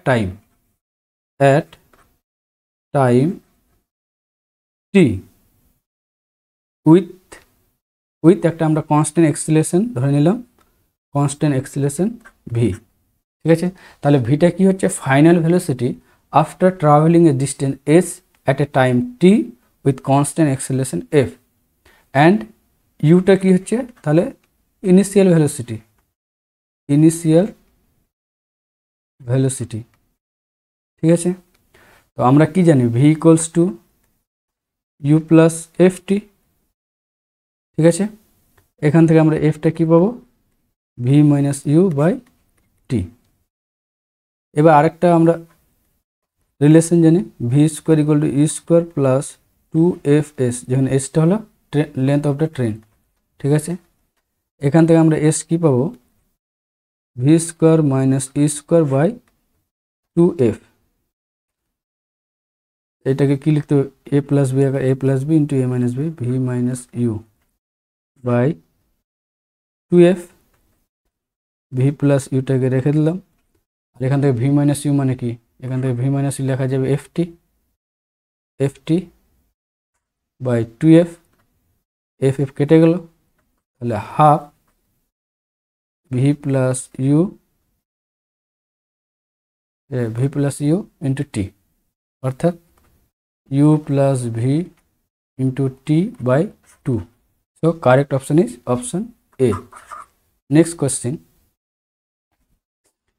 time T with একটা আমরা কনস্ট্যান্ট অ্যাক্সিলারেশন ধরে নিলাম, কনস্ট্যান্ট অ্যাক্সিলারেশন ভি, ঠিক আছে। তাহলে ভিটা কি হচ্ছে final velocity after travelling a distance S at a time T with constant acceleration F, and ইউটা কি হচ্ছে তাহলে ইনিশিয়াল ভেলোসিটি, ঠিক আছে। তো আমরা কি জানি V equals to U plus F T, ঠিক আছে। এখান থেকে আমরা এফটা কি পাবো V minus you by T. এবার আরেকটা আমরা রিলেশন জানি V square equal to U square plus 2fs, যেখানে এসটা হলো লেন্থ অফ দ্য ট্রেন, ঠিক আছে। এখান থেকে আমরা এস কি পাবো v square minus u square by 2f। এটাকে কি লিখতে হবে এ প্লাস বি, আগে a plus b into a minus b, v minus you by 2f, v plus ইউটাকে রেখে দিলাম। আর এখান থেকে ভি মাইনাস ইউ মানে কি, এখান থেকে ভি মাইনাস ইউ লেখা যাবে এফটি বাই 2f, এফ কেটে গেল, তাহলে half v plus u into t, অর্থাৎ u plus v into t by 2। So correct option is option A. Next question.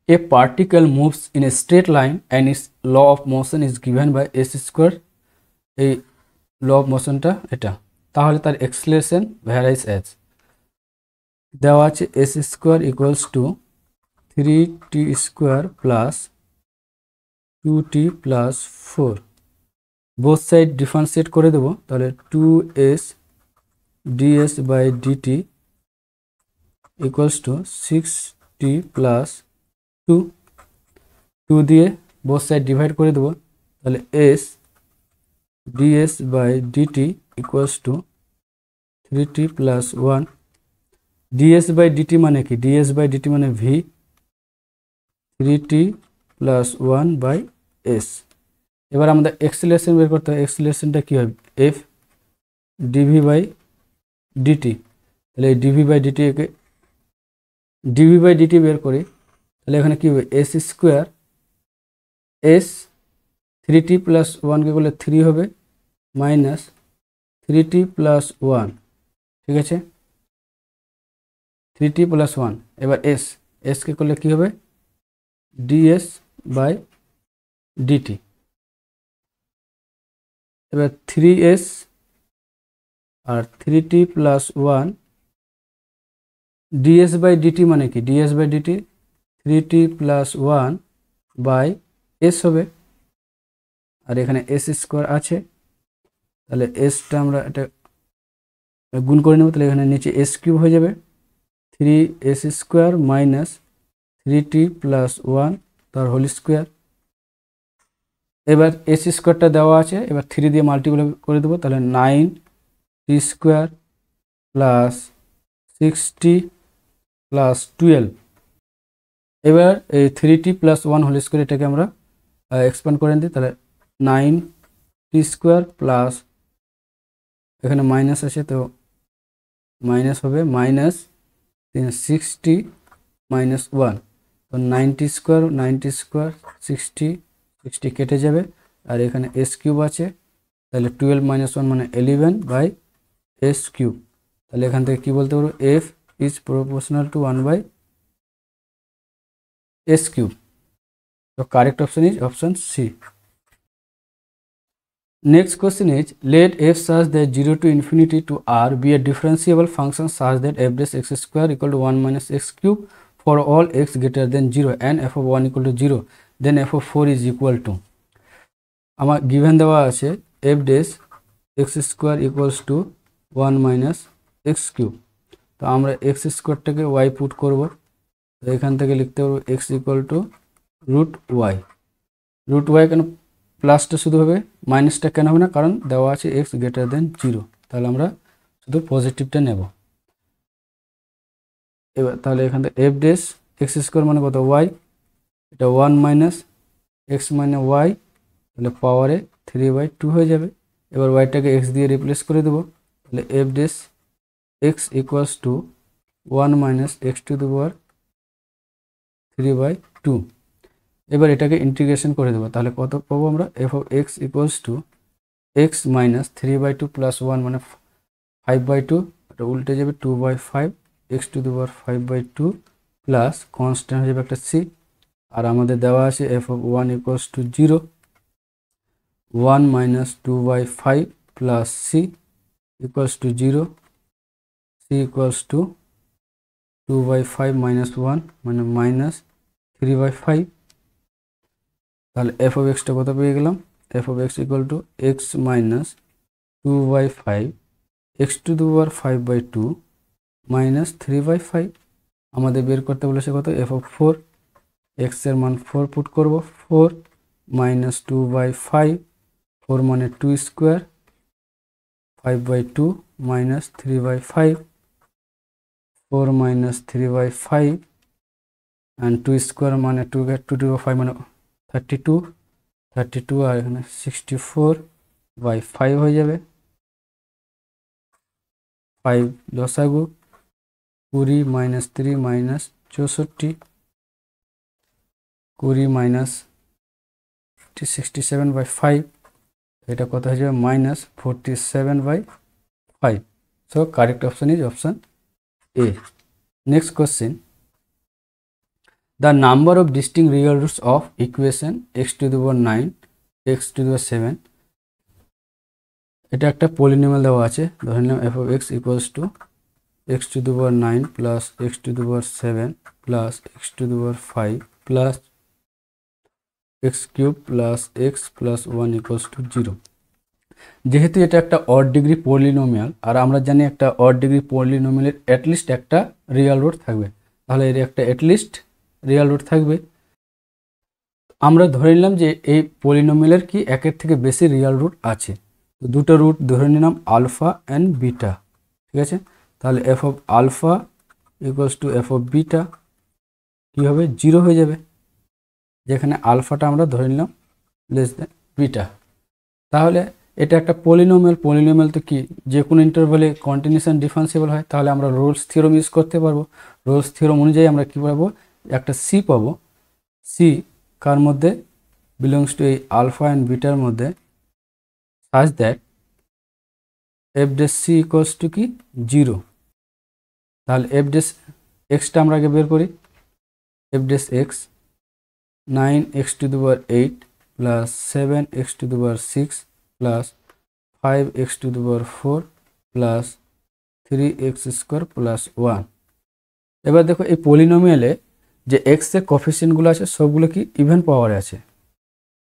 A particle moves in a straight line and its law of motion is given by s square. এই law of motion টা এটা, তাহলে তার acceleration varies as দেওয়া আছে s square equals to 3t square plus 2t plus 4, both side differentiate করে দেবো, তাহলে 2s ds by dt equals to 6t plus 2 দিয়ে both side divide করে দেবো, তাহলে s ds by dt equals to 3t plus 1, ds by dt মানে কি, ds by dt মানে v, 3t plus 1 by s। এবার আমাদের acceleration বের করতে হবে, acceleration কি হবে f dv by dt, তাহলে এই dv by dt K dv by dt বের করি, তাহলে এখানে কি হবে s square, s 3t plus 1 কে করলে 3 হবে মাইনাস 3t প্লাস 1, ঠিক আছে, 3t প্লাস 1। এবার s কে করলে কি হবে ds বাই dt, এবার 3s আর 3t plus 1 ds by dt মানে কি, ds by dt 3t plus 1 by s হবে, আর এখানে s স্কোয়ার আছে, তাহলে sটা আমরা এটা গুণ করে নেব, তাহলে এখানে নিচে s কিউব হয়ে যাবে, 3s square minus 3t plus 1 তার হোল স্কোয়ার। এবার s স্কোয়ারটা দেওয়া আছে, এবার 3 দিয়ে মাল্টিপ্লাই করে দেবো, তাহলে 9t স্কোয়ার প্লাস 60 প্লাস 12। এবার এই 3t প্লাস 1 হোল স্কোয়ার এটাকে আমরা এক্সপ্যান্ড করে দিই, তাহলে 9t স্কোয়ার প্লাস এখানে মাইনাস আছে তো মাইনাস হবে মাইনাস 60 মাইনাস 1, তো 90 স্কোয়ার 60 কেটে যাবে, আর এখানে এস কিউব আছে, তাহলে 12 মাইনাস 1 মানে 11 বাই এস কিউব। তাহলে এখান থেকে কি বলতে পারবো, f is proportional to 1 by s cube. তো correct option is option C. Next question is, let f such that 0 to infinity to r be a differentiable function such that f dash x square equal to 1 minus x cube for all x greater than 0 and f of 1 equal to 0, then f of 4 is equal to, আমার given দেওয়া আছে f dash x square equals to 1 minus x cube, তো আমরা x স্কোয়ারটাকে y put করব, তো এখান থেকে লিখতে পারবো x equal to root y কেন প্লাসটা শুধু হবে, মাইনাসটা কেন হবে না, কারণ দেওয়া আছে x গ্রেটার দেন 0, তাহলে আমরা শুধু পজিটিভটা নেব। এবার তাহলে এখান থেকে এফ ডেস এক্স স্কোয়ার মানে কত y, এটা 1 মাইনাস এক্স মানে y, তাহলে পাওয়ারে 3/2 হয়ে যাবে। এবার ওয়াইটাকে এক্স দিয়ে রিপ্লেস করে দেবো, তাহলে f dash x equals to 1 minus x to the power 3/2। এবার এটাকে ইন্টিগ্রেশন করে দেবো, তাহলে কত পাবো আমরা, F of x equals to x minus 3/2 plus 1 মানে 5/2, এটা উল্টে যাবে 2/5 x to the power 5/2 plus constant হয়ে যাবে একটা সি, আর আমাদের দেওয়া আছে F of 1 equals to 0, 1 minus 2/5 plus C equals to 0, C equals to 2/5 minus 1 মানে মাইনাস 3/5। তাহলে এফ অফ এক্সটা কত পেয়ে গেলাম, f of x equal two x minus 2/5 x to the power 5/2 minus 3/5। আমাদের বের করতে বলেছে কত, এফ অফ 4, এক্সের মান 4 পুট করব, 4 মাইনাস 2/5, 4 মানে 2 square, 5/2 minus 3/5, 4 minus 3/5 and 2 square মানে 2/5 মানে 32 আর এখানে 64/5 হয়ে যাবে, 5 লসাগু, 20 মাইনাস 3 মাইনাস 64, 20 মাইনাস 67/5, এটা কত হয়ে যাবে minus 47/5। So correct option is option A. Next question, the number of distinct real roots of equation x to the power 9 x to the power 7, এটা একটা পলিনোমিয়াল দেওয়া আছে, ধরে নিলাম f of x equals to x to the power 9 plus x to the power 7 plus x to the power 5 plus x cube plus x plus 1 equals to 0। যেহেতু এটা একটা odd degree polynomial, আর আমরা জানি একটা অড ডিগ্রি পলিনোমিয়ালের অ্যাটলিস্ট একটা real root থাকবে, তাহলে এর একটা অ্যাটলিস্ট রিয়েল রুট থাকবে। আমরা ধরে নিলাম যে এই পলিনোমিয়ালের কি একের থেকে বেশি রিয়েল রুট আছে, তো দুটো রুট ধরে নিলাম আলফা অ্যান্ড বিটা, ঠিক আছে। তাহলে f of alpha equals to f of beta কী হবে, 0 হয়ে যাবে, যেখানে আলফাটা আমরা ধরে নিলাম লেস দেন বিটা। তাহলে এটা একটা পলিনোমিয়াল তো কি যে কোনো ইন্টারভ্যালে কন্টিনিউয়াস অ্যান্ড ডিফারেন্সিয়েবল হয়, তাহলে আমরা রোলস থিওরাম ইউজ করতে পারবো। রোলস থিওরাম অনুযায়ী আমরা কী পাবো, একটা সি পাবো, সি কার মধ্যে, বিলংস টু এই আলফা অ্যান্ড বিটার মধ্যে, such that F dash C equals to কি 0। তাহলে এফ ডেস এক্সটা আমরা আগে বের করি, F dash x 9x to the power 8 plus 7x to the power 6 plus 5x to the power 4 plus 3x square plus 1। এবার দেখো এই পলিনোমিয়ালে যে এক্স এর কোএফিসিয়েন্টগুলো আছে সবগুলো কি ইভেন পাওয়ারে আছে,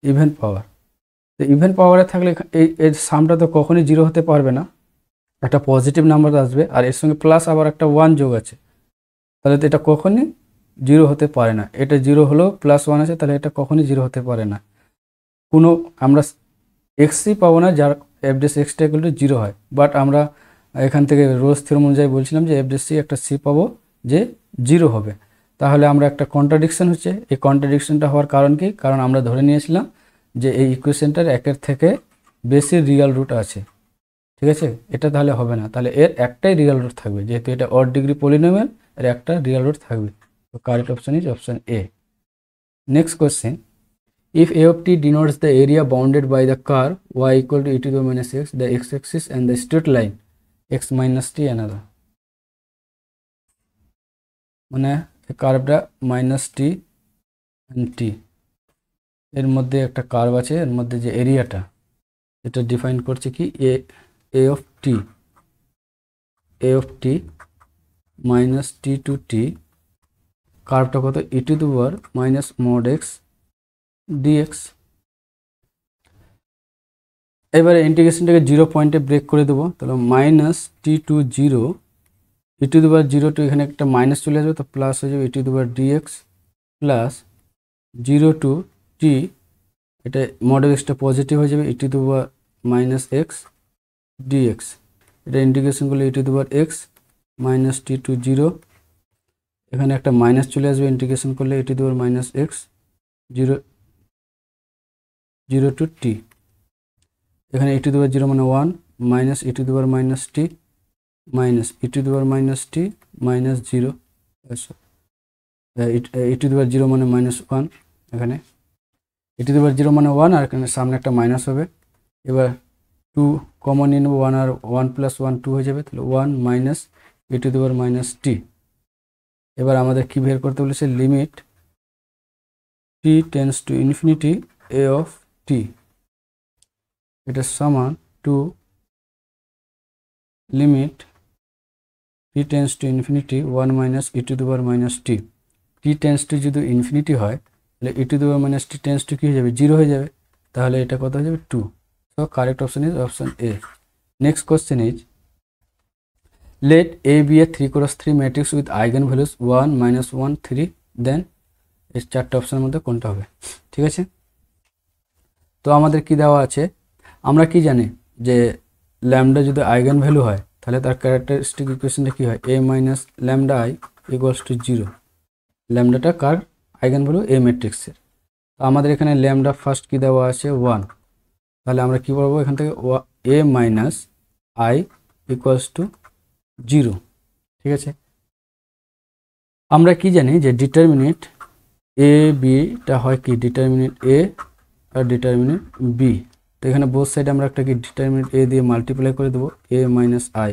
ইভেন পাওয়ার। তো ইভেন পাওয়ারে থাকলে এই সামটা তো কখনোই 0 হতে পারবে না, একটা পজিটিভ নাম্বার আসবে, আর এর সঙ্গে প্লাস আবার একটা 1 যোগ আছে, তাহলে তো এটা কখনই 0 হতে পারে না। এটা 0 হলেও প্লাস 1 আছে, তাহলে এটা কখনই 0 হতে পারে না। কোনো আমরা এক্সই পাবো না যার এফ ডেস এক্সটা ইকুয়াল টু 0 হয়, বাট আমরা এখান থেকে রোজ থিওরেম অনুযায়ী বলছিলাম যে এফ একটা সি পাবো যে 0 হবে। তাহলে আমরা একটা কন্ট্রাডিকশন হচ্ছে, এই কন্ট্রাডিকশনটা হওয়ার কারণ কি? কারণ আমরা ধরে নিয়েছিলাম যে এই ইকুয়েশনটার একের থেকে বেশি রিয়াল রুট আছে, ঠিক আছে? এটা তাহলে হবে না, তাহলে এর একটাই রিয়াল রুট থাকবে, যেহেতু এটা অড ডিগ্রি পলিনোমিয়াল, এর একটা রিয়াল রুট থাকবে। তো correct option is option A. Next question, if a of t denotes the area bounded by the curve y equal to e to the minus x, the x-axis and the straight line x minus t another, মানে কার্ভটা minus T and টি, এর মধ্যে একটা curve আছে, এর মধ্যে যে এরিয়াটা এটা ডিফাইন করছে কি a of t minus t to t, কার্ভটা কত? E to the power minus mod x dx. এবারে ইন্টিগ্রেশনটাকে 0 পয়েন্টে ব্রেক করে দেবো, তাহলে minus t to 0 e to the power 0 to এখানে একটা মাইনাস চলে আসবে, তো প্লাস হয়ে যাবে e to the power dx plus 0 to t, এটা মড এক্সটা পজিটিভ হয়ে যাবে e to the power minus x dx. এটা ইন্টিগ্রেশন করলে e to the power x minus t to 0, এখানে একটা মাইনাস চলে আসবে, ইন্টিগ্রেশন করলে e to the power minus x 0 to t, এখানে ই টু দি পাওয়ার 0 মানে 1 minus e to the power minus t minus e to the power minus t minus 0, e to the power 0 মানে minus 1, এখানে e to the power 0 মানে 1 আর এখানে সামনে একটা minus হবে। এবার 2 কমন নিয়ে নেবো, 1 আর 1 প্লাস 1 2 হয়ে যাবে, তাহলে 1 minus e to the power minus t. এবার আমাদের কি বের করতে বলেছে? Limit t tends to infinity a of t, এটা সমান to limit t tends to infinity 1 minus e to the power minus t. T tends to যদি infinity হয় তাহলে e to the power minus t tends to কী হয়ে যাবে? 0 হয়ে যাবে, তাহলে এটা কত হয়ে যাবে? 2। So correct option is option A. Next question is, let A be a 3x3 matrix with eigenvalues 1 minus 1 3, দেন এই চারটে অপশনের মধ্যে কোনটা হবে? ঠিক আছে, তো আমাদের কি দেওয়া আছে? আমরা কি জানি যে ল্যামডা যদি আইগেন ভ্যালু হয় তাহলে তার ক্যারেক্টারিস্টিক ইকুয়েশনটা কি হয়? a minus lambda I equals to 0। ল্যামডাটা কার আইগেন ভ্যালু? এ ম্যাট্রিক্সের। তো আমাদের এখানে ল্যামডা ফার্স্ট কি দেওয়া আছে? 1, তাহলে আমরা কি পাবো এখান থেকে? a minus I equals to 0, ঠিক আছে। আমরা কি জানি যে ডিটারমিনেন্ট এ বিটা হয় কি? ডিটারমিনেন্ট এ আর ডিটারমিনেন্ট বি। তো এখানে বোথ সাইডে আমরা একটা কি ডিটারমিনেন্ট এ দিয়ে মাল্টিপ্লাই করে দেবো, a minus I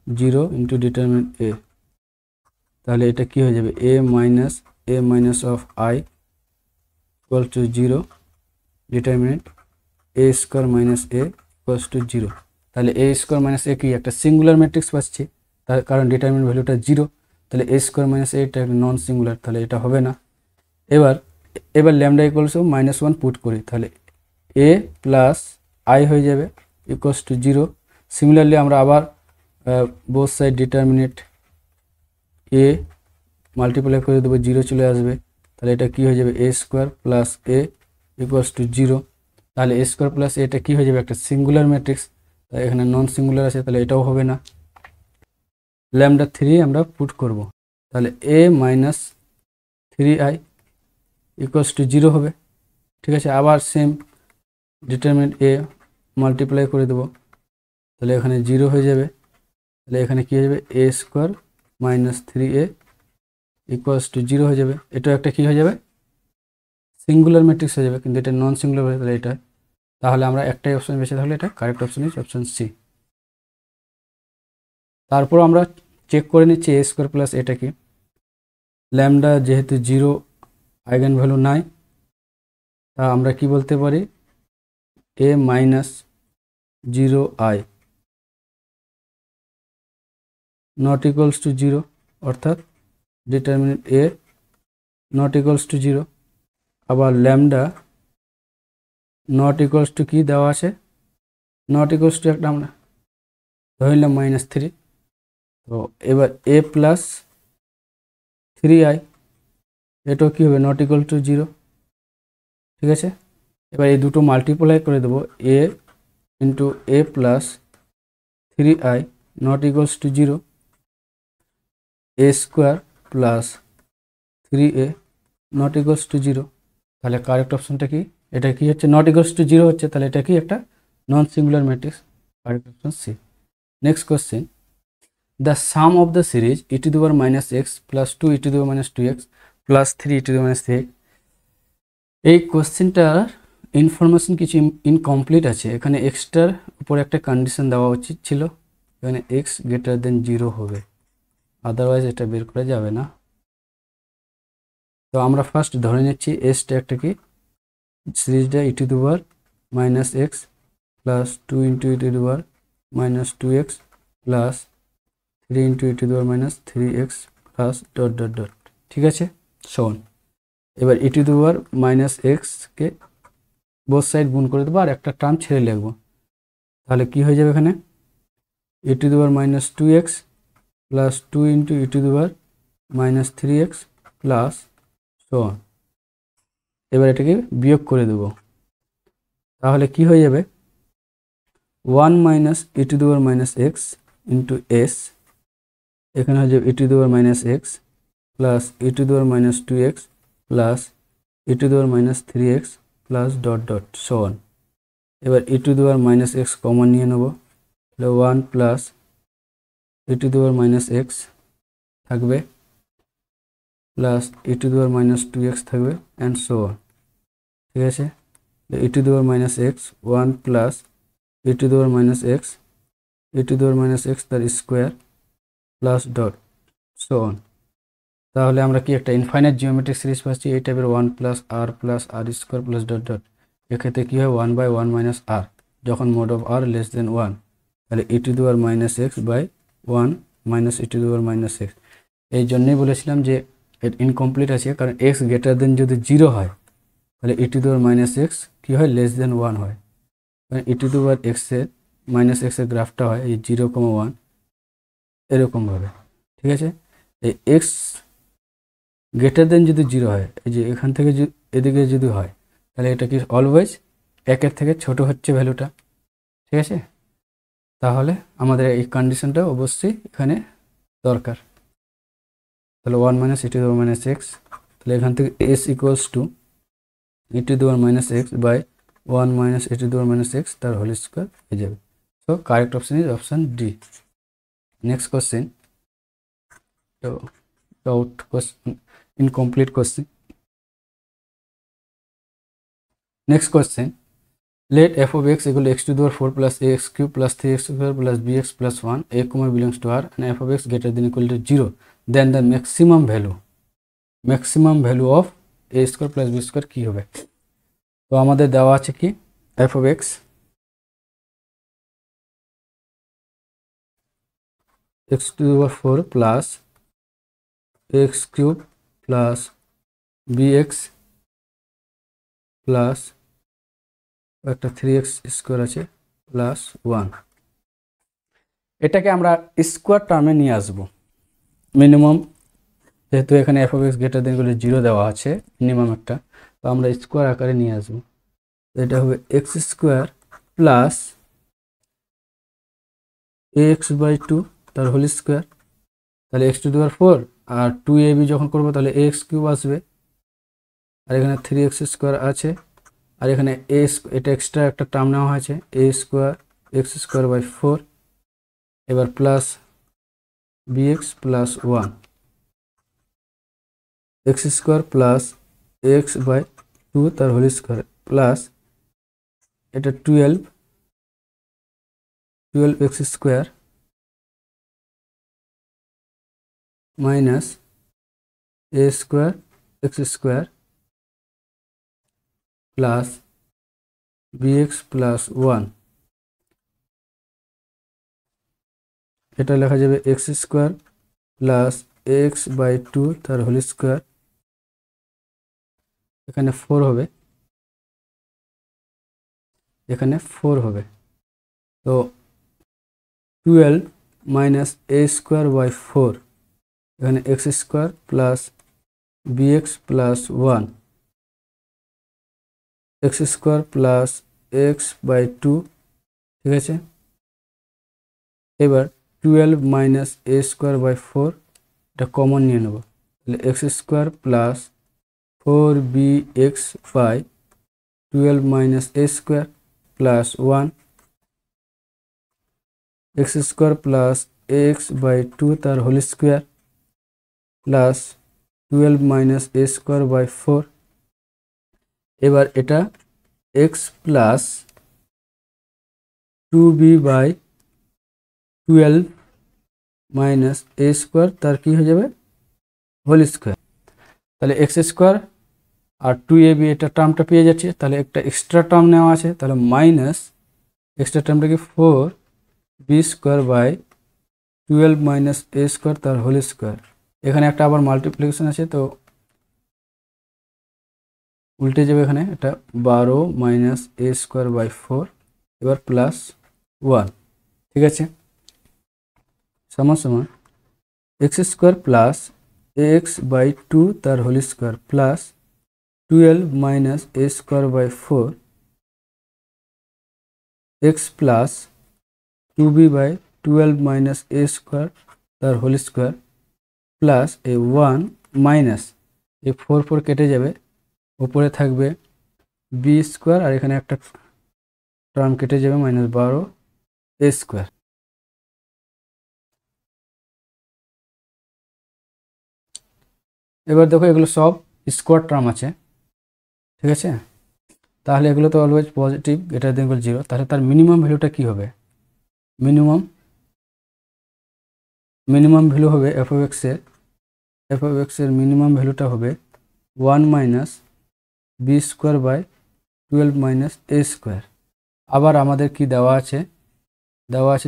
0 into determinant a, তাহলে এটা কি হয়ে যাবে? A minus of I equal to 0 determinant a square minus a equals to 0। তাহলে এ স্কোয়ার মাইনাস এ কি? একটা সিঙ্গুলার ম্যাট্রিক্স পাচ্ছি, তার কারণ ডিটারমিনেন্ট ভ্যালুটা 0, তাহলে এ স্কোয়ার মাইনাস এটা একটা নন সিঙ্গুলার, তাহলে এটা হবে না। এবার ল্যামডা ইকুয়ালস মাইনাস 1 পুট করি, তাহলে এ প্লাস আই হয়ে যাবে ইকুয়ালস টু 0। সিমিলারলি আমরা আবার বোথ সাইড ডিটারমিনেন্ট এ মাল্টিপ্লাই করে দেবো, 0 চলে আসবে, তাহলে এটা কি হয়ে যাবে? A square plus a equals to 0। তাহলে এ স্কোয়ার প্লাস এটা কি হয়ে যাবে? একটা সিঙ্গুলার ম্যাট্রিক্স, তাই এখানে নন সিঙ্গুলার আছে, তাহলে এটাও হবে না। ল্যামডা 3 আমরা পুট করব, তাহলে এ মাইনাস 3i ইকুয়ালস টু 0 হবে, ঠিক আছে। আবার সেম ডিটারমিনেন্ট এ মাল্টিপ্লাই করে দেবো, তাহলে এখানে 0 হয়ে যাবে, তাহলে এখানে কী হয়ে যাবে? A square minus 3a equals to 0 হয়ে যাবে। এটা একটা কী হয়ে যাবে? সিঙ্গুলার ম্যাট্রিক্স হয়ে যাবে, কিন্তু এটা নন সিঙ্গুলার হয়ে, তাহলে এটা, তাহলে আমরা একটাই অপশন বেছে থাকলে এটা correct option is option C. তারপর আমরা চেক করে নিচ্ছি এ স্কোয়ার প্লাস এটা কি। ল্যামডা যেহেতু 0 আইগেন ভ্যালু নাই, তা আমরা কি বলতে পারি? A minus 0i not equals to 0, অর্থাৎ determinant a not equals to 0। আবার ল্যামডা নট ইকুয়ালস টু কি দেওয়া আছে? নট ইকুয়ালস টু একটা আমরা ধরে নিলাম -3। তো এবার এ প্লাস 3i, এটাও কী হবে? নট ইকুয়াল টু 0, ঠিক আছে। এবার এই দুটো মাল্টিপ্লাই করে দেবো, a into a plus 3i not equals to 0, a square plus 3a not equals to 0। তাহলে কারেক্ট অপশনটা কি? এটা কি হচ্ছে? নট ইকুয়ালস টু 0 হচ্ছে, তাহলে এটা কি একটা non singular matrix. Correct option C. Next question, the sum of the series e to the power minus x plus 2 e to the power minus 2x plus 3 e to the power minus 3x। এই কোশ্চেনটার information কিছু incomplete আছে। এখানে এক্সটার উপরে একটা condition দেওয়া উচিত ছিল, এখানে এক্স গ্রেটার দেন 0 হবে, আদারওয়াইজ এটা বের করা যাবে না। তো আমরা ফার্স্ট ধরে নিচ্ছি এসটা একটা কি, সিরিজটা e to the power minus x plus 2 into e to the power minus 2x plus 3 into e to the power minus 3x plus dot dot dot. ঠিক আছে, শোন। এবার e টু দি পাওয়ার মাইনাস এক্সকে বোথ সাইড গুণ করে দেবো আর একটা টার্ম ছেড়ে লিখবো। তাহলে কি হয়ে যাবে এখানে? e to the power minus 2x plus 2 into e to the power minus 3x plus so on. এবার এটাকে বিয়োগ করে দেবো, তাহলে কি হয়ে যাবে? 1 minus e to the power minus x into s, এখানে হয়ে যাবে e to the power minus x plus e to the power minus 2x plus e to the power minus 3x plus dot dot so on. এবার e to the power minus x common নিয়ে নেব, তাহলে 1 plus e to the power minus x থাকবে plus e to the power minus 2x থাকবে and so on. ঠিক আছে, e to the power minus x 1 plus e to the power minus x e to the power minus x তার square plus dot so on. তাহলে আমরা কি একটা infinite geometric series পাচ্ছি এই টাইপের, 1 plus r square plus dot dot. এক্ষেত্রে কী হয়? 1 বাই 1 মাইনাস আর, যখন mod of r less than 1, তাহলে e to the power minus x by 1 minus e to the power minus x. এই জন্যই বলেছিলাম যে ইনকমপ্লিট আছে, কারণ এক্স গ্রেটার দেন যদি 0 হয় তাহলে e to the power minus x কী হয়? লেস দেন 1 হয়। কারণ e টু দি পাওয়ার এক্সের মাইনাস এক্সের গ্রাফটা হয় এই 0,1 এরকমভাবে। ঠিক আছে, এই এক্স গ্রেটার দেন যদি 0 হয়, এই যে এখান থেকে এদিকে যদি হয়, তাহলে এটা কি অলওয়েজ 1-এর থেকে ছোট হচ্ছে ভ্যালুটা। ঠিক আছে, তাহলে আমাদের এই কন্ডিশনটা অবশ্যই এখানে দরকার। তাহলে 1 minus e to the power minus x, তাহলে এখান থেকে s equals to e to the power minus x by 1 minus e to the power minus x তার হোল স্কোয়ার হয়ে যাবে। So correct option is option D. Next question, তো doubt question, incomplete question. Next question, let f of x equal to x to the power 4 plus ax cube plus 3x square plus bx plus 1 a comma belongs to r and f of x greater than equal to 0, then the maximum value of a square plus b square কি হবে? তো আমাদের দেওয়া আছে কি f of x x to the power 4 plus ax cube plus bx plus একটা 3x square আছে plus 1। এটাকে আমরা স্কোয়ার টার্মে নিয়ে আসব মিনিমাম, যেহেতু এখানে f of x greater than equal to 0 দেওয়া আছে মিনিমাম একটা, তো আমরা স্কোয়ার আকারে নিয়ে আসব। এটা হবে x square plus ax by 2 তার হোল স্কোয়ার, তাহলে x টু দি পাওয়ার 4 আর 2ab যখন করবো তাহলে ax কিউব আসবে, আর এখানে 3x স্কোয়ার আছে, আর এখানে এটা এক্সট্রা একটা টার্ম নেওয়া হয়েছে a square x square by 4, এবার plus bx plus 1 x square plus x by 2 তার হোল স্কোয়ার প্লাস এটা 12x square minus a square x square plus bx plus 1, এটা লেখা যাবে x square plus x by 2 তার whole square, এখানে 4 হবে, এখানে 4 হবে। তো 12 মাইনাস a স্কোয়ার বাই 4, এখানে x square plus bx plus 1, x square plus x by 2। ঠিক আছে, এবার 12 মাইনাস এ স্কোয়ার বাই 4 এটা কমন নিয়ে নেব, তাহলে x square plus 4bx by 12 minus a square plus 1 x square plus x by 2 তার whole square plus 12 minus a square by 4। এবার এটা x plus 2b by 12 minus a square তার কি হয়ে যাবে হোল স্কোয়ার। তাহলে এক্স স্কোয়ার আর 2ab এটা টার্মটা পেয়ে যাচ্ছে, তাহলে একটা এক্সট্রা টার্ম নেওয়া আছে, তাহলে মাইনাস এক্সট্রা টার্মটা কি 4b square by 12 minus a square তার হোল স্কোয়ার। এখানে একটা আবার মাল্টিপ্লিকেশন আছে, তো উল্টে যাবে, এখানে এটা 12 মাইনাস এ স্কোয়ার বাই 4 এবার প্লাস 1। ঠিক আছে, সমান সমান x square plus x by 2 তার whole square plus 12 minus a square by 4 x plus 2b by 12 minus a square তার হোল স্কোয়ার প্লাস এই 1 মাইনাস এই 4 কেটে যাবে, উপরে থাকবে বি স্কোয়ার আর এখানে একটা টার্ম কেটে যাবে মাইনাস 12 এ স্কোয়ার। এবার দেখো এগুলো সব স্কোয়ার টার্ম আছে, ঠিক আছে, তাহলে এগুলো তো always positive greater than equal 0, তাহলে তার মিনিমাম ভ্যালুটা কি হবে? মিনিমাম ভ্যালু হবে এফ অফ এক্সের মিনিমাম ভ্যালুটা হবে 1 minus b square by 12 minus a square. আবার আমাদের কি দেওয়া আছে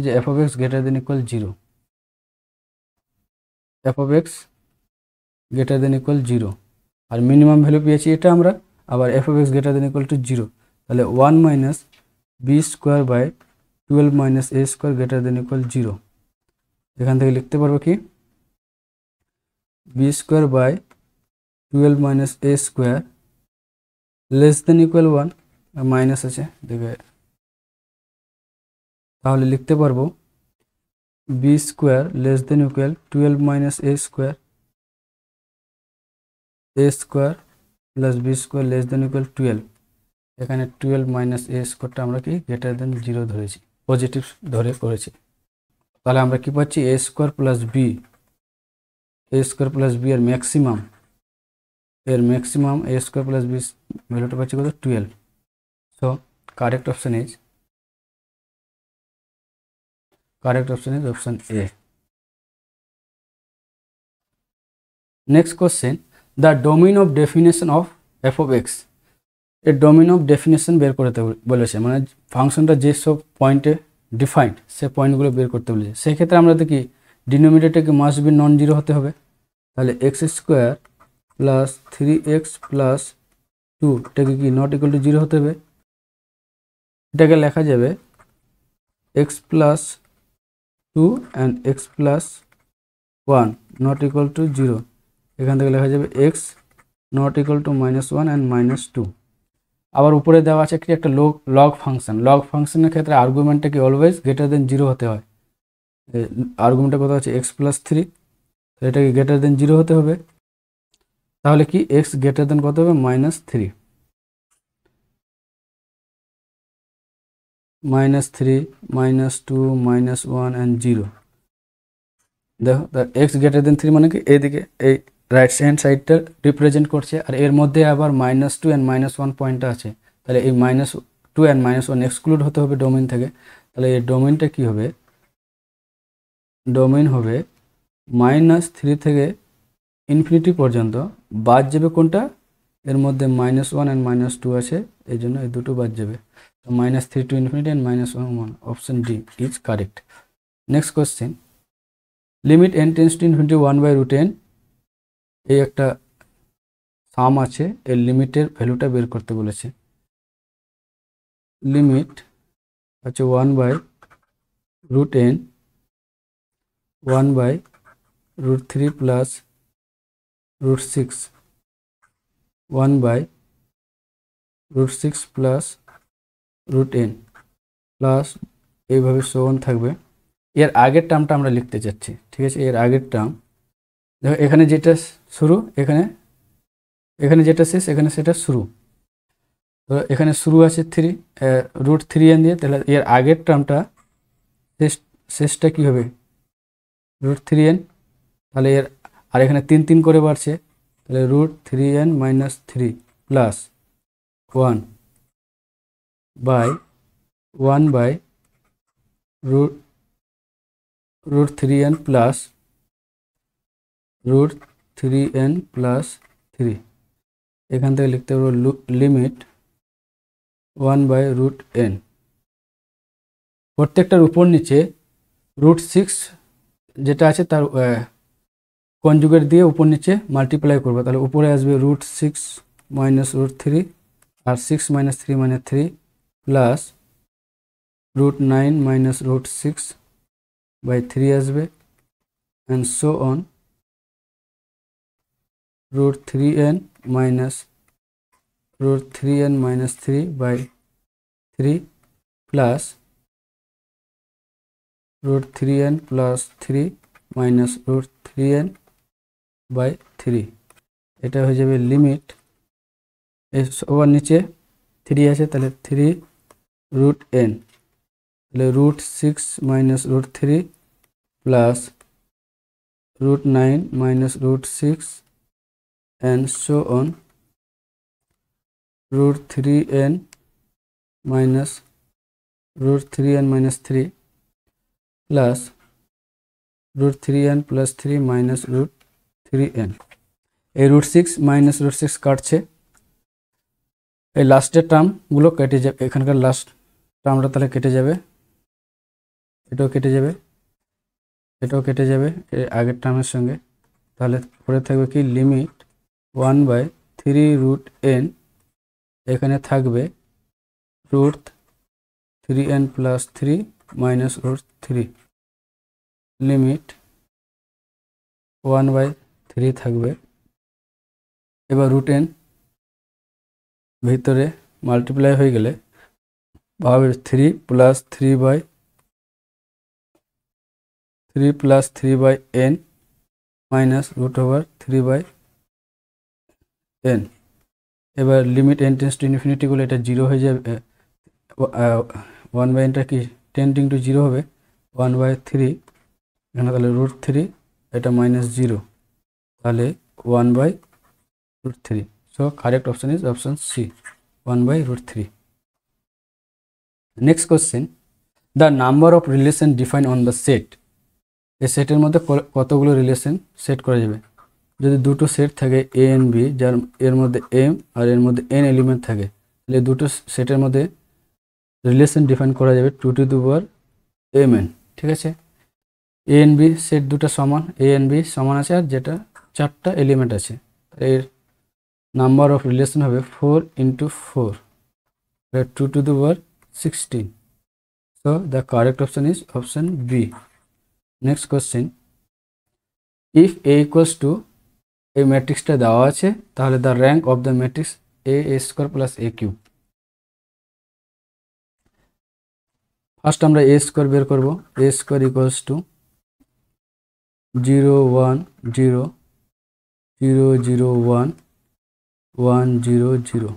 যে f of x greater than equal 0, f of x greater than equal 0, আর মিনিমাম ভ্যালু পেয়েছি এটা আমরা, আবার f of x greater than equal to 0, তাহলে 1 minus b square by 12 minus a square greater than equal 0। এখান থেকে লিখতে পারবো কি b square by 12 minus a square less than equal 1, minus আছে দেখে, তাহলে লিখতে পারবো b square less than equal 12 minus a square plus b square less than equal 12। এখানে 12 মাইনাস এ স্কোয়ারটা আমরা কি গ্রেটার দেন 0 ধরেছি, পজিটিভ ধরে করেছি, তাহলে আমরা কি পাচ্ছি এ স্কোয়ার প্লাস বি এর ম্যাক্সিমাম এ স্কোয়ার প্লাস বি ভ্যালুটা পাচ্ছি কত 12। So correct option is option A. Next question, the domain of definition of F of x. এর ডোমেইন অফ ডেফিনেশন বের করতে বলেছে, মানে ফাংশনটা যেসব পয়েন্টে ডিফাইন্ড সে পয়েন্টগুলো বের করতে বলেছে। সেক্ষেত্রে আমরা দেখি ডিনোমিনেটরকে মাস্ট বি নন জিরো হতে হবে, তাহলে x square plus 3x plus 2 এটাকে কি নট ইকুয়াল টু 0 হতে হবে। এটাকে লেখা যাবে x plus 2 and x plus 1 not equal to 0। এখান থেকে লেখা যাবে x not equal two -1 and -2। আবার উপরে দেওয়া আছে কি একটা লগ ফাংশনের ক্ষেত্রে আর্গুমেন্টটা কি অলওয়েজ গ্রেটার দেন 0 হতে হয়। আর্গুমেন্টটা কত আছে x প্লাস 3, এটাকে গ্রেটার দেন 0 হতে হবে, তাহলে কি x গ্রেটার দেন কত হবে -3, -2 -1 অ্যান্ড 0। দেখো x গ্রেটার দেন 3 মানে কি এইদিকে এই রাইট হ্যান্ড সাইডটা রিপ্রেজেন্ট করছে, আর এর মধ্যে আবার -2 অ্যান্ড -1 পয়েন্টটা আছে, তাহলে এই -2 অ্যান্ড -1 এক্সক্লুড হতে হবে ডোমেইন থেকে। তাহলে এই ডোমেইনটা কি হবে, ডোমেইন হবে -3 থেকে ইনফিনিটি পর্যন্ত, বাদ যাবে কোনটা, এর মধ্যে -1 অ্যান্ড -2 আছে, এই জন্য এই দুটো বাদ যাবে, তো -3 to infinity and -1, option D is correct. Next question, limit n tends to infinity 1/√n, এই একটা সাম আছে, এর লিমিটের ভ্যালুটা বের করতে বলেছে। লিমিট আছে 1/√n 1/√3 plus √6 1/√6 plus √n plus এইভাবে সমান থাকবে এর আগের টার্মটা আমরা লিখতে চাচ্ছি, ঠিক আছে। এর আগের টার্ম দেখো, এখানে যেটা শুরু, এখানে এখানে যেটা শেষ, এখানে সেটা শুরু। তো এখানে শুরু আছে √3n দিয়ে, তাহলে এর আগের টার্মটা শেষটা কি হবে √3n। তাহলে আর এখানে 3 3 করে বাড়ছে, তাহলে √3n - 3 plus 1 by √3n plus √3n plus 3। এখান থেকে লিখতে পারবো লিমিট 1/√n। প্রত্যেকটার উপর নিচে √6 যেটা আছে তার কনজুগেট দিয়ে উপর নিচে মাল্টিপ্লাই করবো, তাহলে উপরে আসবে √6 - √3 আর 6 - 3 - 3 প্লাস √9 - √6/3 আসবে, and so on. √3n - 3/3 plus √3n plus 3 minus √3n/3। এটা হয়ে যাবে লিমিট, সবার নিচে 3 আছে, তাহলে 3√n, তাহলে √6 - √3 plus √9 - √6 and so on, √3n - 3 plus √3n plus 3 minus √3n। এই √6 - √6 কাটছে, এই লাস্টের টার্মগুলো কেটে যাবে, এখানকার লাস্ট টার্মটা তাহলে কেটে যাবে, এটাও কেটে যাবে, এটাও কেটে যাবে এর আগের টার্মের সঙ্গে। তাহলে পরে থাকবে কি লিমিট 1/3√n, এখানে থাকবে √3n প্লাস 3 মাইনাস √3, লিমিট 1/3 থাকবে। এবার √n ভিতরে মাল্টিপ্লাই হয়ে গেলে পাবে 3 প্লাস 3/n মাইনাস √3/n। এবার limit n tends to infinity করলে এটা 0 হয়ে যাবে, 1/nটা কি 10 × 0 হবে 1/3, এখানে তাহলে √3, এটা -0, তাহলে 1/√3। So correct option is option C, 1/√3। Next question, the number of relation define on the set. এই সেটের মধ্যে কতগুলো রিলেশন সেট করা যাবে? যদি দুটো সেট থাকে এ এন্ড বি, যার এর মধ্যে m আর এর মধ্যে n এলিমেন্ট থাকে, তাহলে দুটো সেটের মধ্যে রিলেশন ডিফাইন করা যাবে 2m n, ঠিক আছে। এ এন্ড বি সেট দুটো সমান, এ এন্ড বি সমান আছে, আর যেটা 4টা এলিমেন্ট আছে, এর নাম্বার অফ রিলেশন হবে 4 × 4, 216। So the correct option is option B. Next question, if A equals to, এই ম্যাট্রিক্সটা দেওয়া আছে, তাহলে the rank of the matrix A² plus A³। First আমরা A² বের করব, A² equals to 0 1 0 0 0 1 1 0 0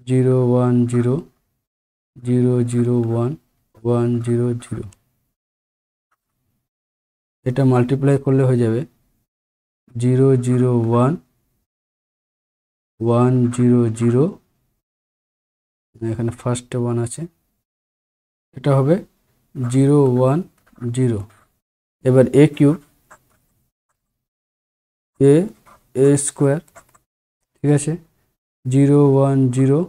0 1 0 0 0 1 1 0 0। এটা মাল্টিপ্লাই করলে হয়ে যাবে 0 0 1 1 0 0, এখানে ফার্স্টে 1 আছে, এটা হবে 0 1 0। এবার A³ A² ঠিক আছে, 0 1 0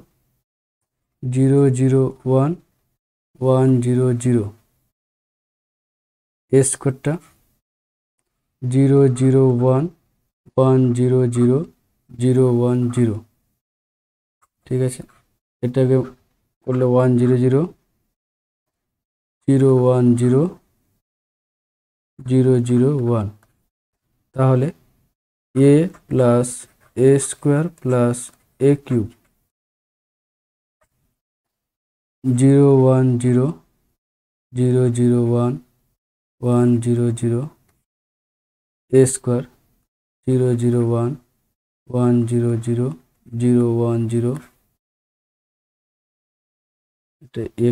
0 0 1 1 0 0। A²টা 0 0 1 1 0 0 0 1 0, ঠিক আছে। এটাকে করলে 1 0 0 0 1 0 0 0 1, তাহলে A plus A² plus A³ 0 1 0 0 0 1 1 0 0 a square 0 0 1 1 0 0 0 1 0 এটা a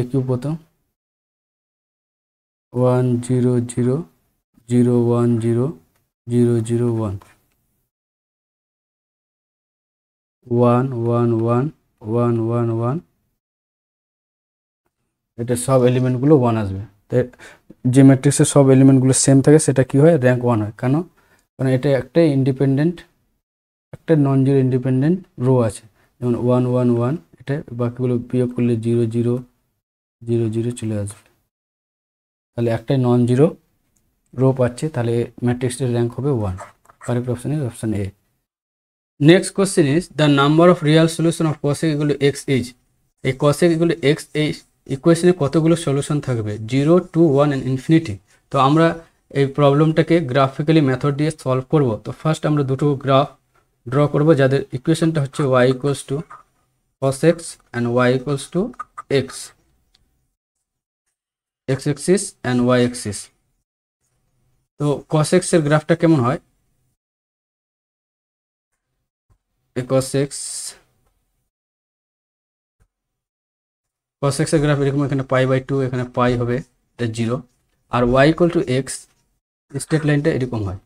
কিউব প্রথম 1 0 0 0 1 0 0 0 1 1 1 1 1 1 1 এটা সব এলিমেন্টগুলো 1 আসবে। তাই যে ম্যাট্রিক্সের সব এলিমেন্টগুলো সেম থাকে সেটা কি হয়, র্যাঙ্ক 1 হয়। কারণ এটা একটা ইন্ডিপেন্ডেন্ট, একটা নন জিরো ইন্ডিপেন্ডেন্ট রো আছে, যেমন 1 1 1, এটা বাকিগুলো বিয়োগ করলে 0 0 0 0 চলে আসবে, তাহলে একটাই নন জিরো রো পাচ্ছে, তাহলে ম্যাট্রিক্সটির র্যাঙ্ক হবে 1। Correct option is option A. Next question is the number of Real solution of cosec equal to x is, এই cosec ইকুয়াল টু x এই ইকুয়েশনে কতগুলো সলিউশন থাকবে, 0 2 1 অ্যান্ড ইনফিনিটি। তো আমরা এই প্রবলেমটাকে গ্রাফিক্যালি মেথড দিয়ে সলভ করব। তো ফার্স্ট আমরা দুটো গ্রাফ ড্র করব যাদের ইকুয়েশনটা হচ্ছে y equals to cos x and y equals to x, x Axis and y Axis. তো cos x এর গ্রাফটা কেমন হয়, cos x এর গ্রাফ এরকম, এখানে π/2, এখানে পাই হবে, এটা 0। আর y equal to x straight লাইনটা এরকম হয়,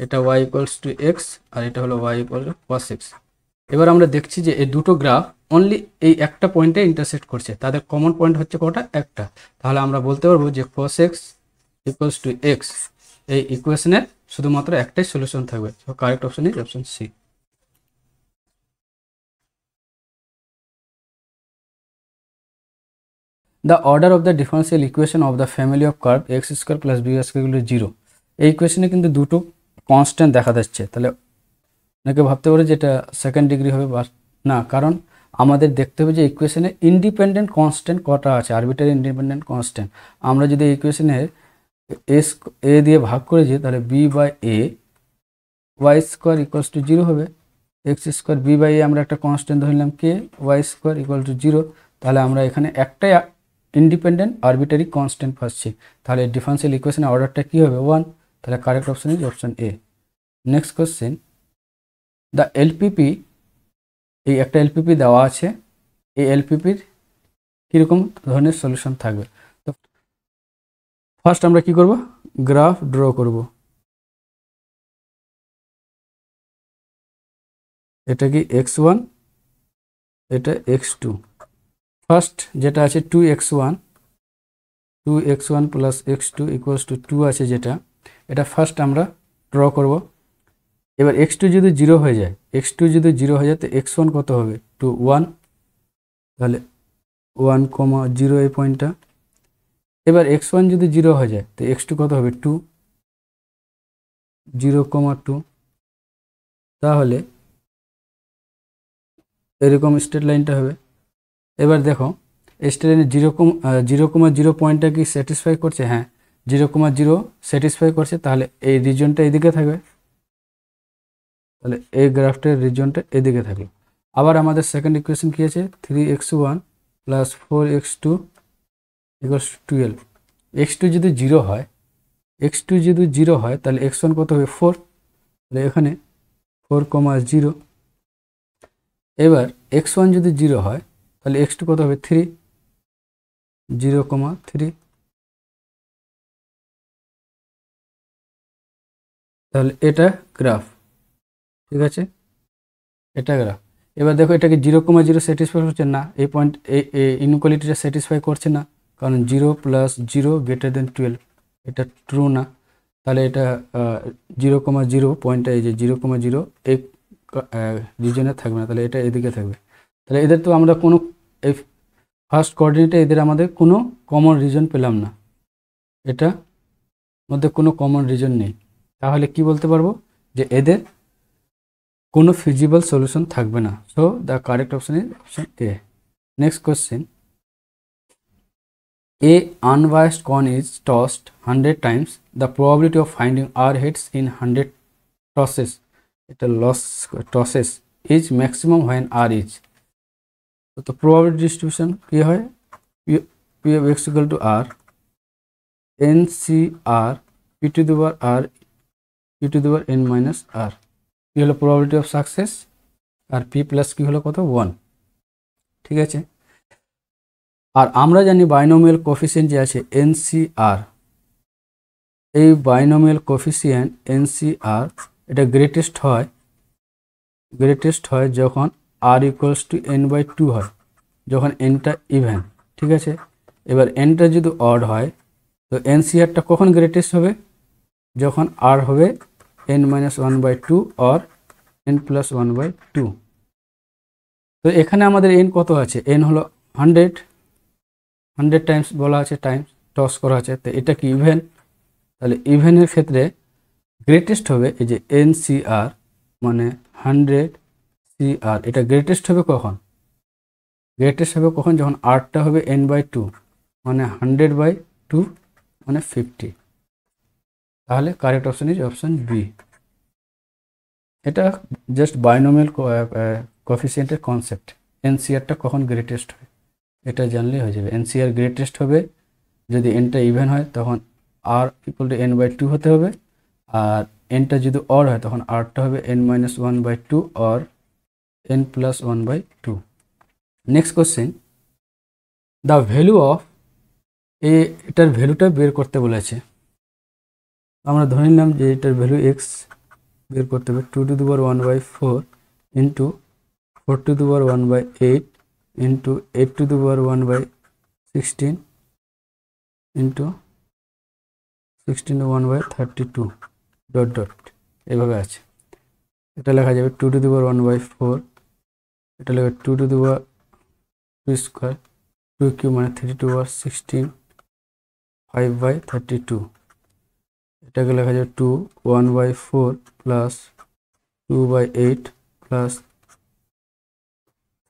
এটা y ইকুয়ালস টু x আর এটা হলো y equal to cos x। এবার আমরা দেখছি যে এই দুটো গ্রাফ অনলি এই একটা পয়েন্টে ইন্টারসেক্ট করছে, তাদের কমন পয়েন্ট হচ্ছে কটা, একটা। তাহলে আমরা বলতে পারবো যে cos x equals to x এই ইকুয়েশনের শুধুমাত্র একটাই সলিউশন থাকবে। So correct option is option C. The order of the differential equation of the family of curve x square plus b square equal to 0, এই ইকুয়েশনে কিন্তু দুটো কনস্ট্যান্ট দেখা যাচ্ছে। তাহলে অনেকে ভাবতে পারে যে এটা সেকেন্ড ডিগ্রি হবে, বা না, কারণ আমাদের দেখতে হবে যে ইকুয়েশনে ইন্ডিপেন্ডেন্ট কনস্ট্যান্ট কটা আছে, আরবিটারি ইন্ডিপেন্ডেন্ট কনস্ট্যান্ট। আমরা যদি ইকুয়েশনের এ দিয়ে ভাগ করে দিই তাহলে b by a y square equals to 0 হবে, x square b by a আমরা একটা কনস্ট্যান্ট ধরে নিলাম কে, ওয়াই স্কোয়ার ইকুয়াল টু 0। তাহলে আমরা এখানে একটাই ইন্ডিপেন্ডেন্ট আরবিটারি কনস্ট্যান্ট পাচ্ছি, তাহলে ডিফারেন্সিয়াল ইকুয়েশনের অর্ডারটা কী হবে, 1। তাহলে correct option is option A. Next question, the LPP, এই একটা এলপিপি দেওয়া আছে, এই এলপিপির কীরকম ধরনের সলিউশন থাকবে। তো ফার্স্ট আমরা কি করব, গ্রাফ ড্র করব। এটা কি x1, এটা x2। ফার্স্ট যেটা আছে 2x1 plus x2 equals to 2 আছে যেটা, এটা ফার্স্ট আমরা ড্র করব। এবার x2 যদি 0 হয়ে যায়, x2 যদি 0 হয়ে যায় তো x1 কত হবে, 2 1, তাহলে 1 0 এই পয়েন্টটা। এবার x1 যদি 0 হয়ে যায় তো x2 কত হবে, 2 0 2, তাহলে এরকম স্ট্রেট লাইনটা হবে। এবার দেখো স্ট্রেট লাইনে 0 পয়েন্টটা কি স্যাটিসফাই করছে, হ্যাঁ 0 স্যাটিসফাই করছে, তাহলে এই রিজনটা এদিকে থাকবে, তাহলে এই গ্রাফটার রিজনটা এদিকে থাকলো। আবার আমাদের সেকেন্ড ইকুয়েশন কী আছে, 3x1 plus 4x2 equals 12। x2 যদি 0 হয় তাহলে x1 কত হবে, 4, তাহলে এখানে 4 0। এবার x1 যদি 0 হয় তাহলে x2 কত হবে, 3 0 3, তাহলে এটা গ্রাফ, ঠিক আছে, এটা গ্রাফ। এবার দেখো এটাকে 0 স্যাটিসফাই করছে না, এই পয়েন্ট এই ইনইকুয়ালিটিটা স্যাটিসফাই করছে না, কারণ 0 + 0 > 12, এটা ট্রু না। তাহলে এটা 0 পয়েন্টটা এই যে 0 এই রিজনে থাকবে না, তাহলে এটা এদিকে থাকবে। তাহলে এদের তো আমরা কোনো এই ফার্স্ট কোঅর্ডিনেটে এদের আমাদের কোনো কমন রিজন পেলাম না, এটা মধ্যে কোনো কমন রিজন নেই। তাহলে কি বলতে পারবো যে এদের কোনো ফিজিবল সলিউশন থাকবে না। So the correct option is option A. Next question, a unbiased coin is tossed 100 times, the probability of finding r heads in 100 tosses, এটা tosses is maximum when r is, তো probability distribution কি হয়, p p of x equal to r NCR p to the power r p to the power n minus r। p হলো probability of success আর p plus কি হলো কত 1। ঠিক আছে, আর আমরা জানি বাইনোমিয়াল কোফিসিয়েন্ট যে আছে NCR, এই বাইনোমিয়াল কোফিসিয়েন্ট NCR এটা গ্রেটেস্ট হয় যখন r ইকুয়ালস টু n/2 হয়, যখন nটা ইভেন। ঠিক আছে, এবার nটা যদি অড হয় তো NCRটা কখন গ্রেটেস্ট হবে, যখন r হবে n-1/2 অর n+1/2। তো এখানে আমাদের n কত আছে, n হলো 100 টাইমস বলা আছে, টাইমস টস করা আছে, তো এটা কি ইভেন, তাহলে ইভেনের ক্ষেত্রে গ্রেটেস্ট হবে এই যে NCR মানে 100 CR, এটা গ্রেটেস্ট হবে কখন, যখন rটা হবে n/2 মানে 100/2 মানে 50। তাহলে correct option is option B. এটা জাস্ট বাইনোমিয়াল কোফিসিয়েন্টের কনসেপ্ট, NCRটা কখন গ্রেটেস্ট হয় এটা জানলেই হয়ে যাবে। NCR গ্রেটেস্ট হবে যদি nটা ইভেন হয়, তখন r ইকুয়াল টু n/2 হতে হবে, আর nটা যদি অড হয় তখন rটা হবে n-1/2 or n+1/2। Next question, the value of এটার ভ্যালুটা বের করতে বলেছে। আমরা ধরে নিলাম যে এটার ভ্যালু x বের করতে হবে 2 to the power 1/4 into 4 to the power 1/8 into 8 to the power 1/16 into 16 to 1/32 dot dot এইভাবে আছে। এটা লেখা যাবে 2 to the power 1/4, এটা লেখা 2 to the power 2 square 2 cube মানে 3 to the power 16 5/32। এটাকে লেখা যাবে 2 1/4 plus 2/8 plus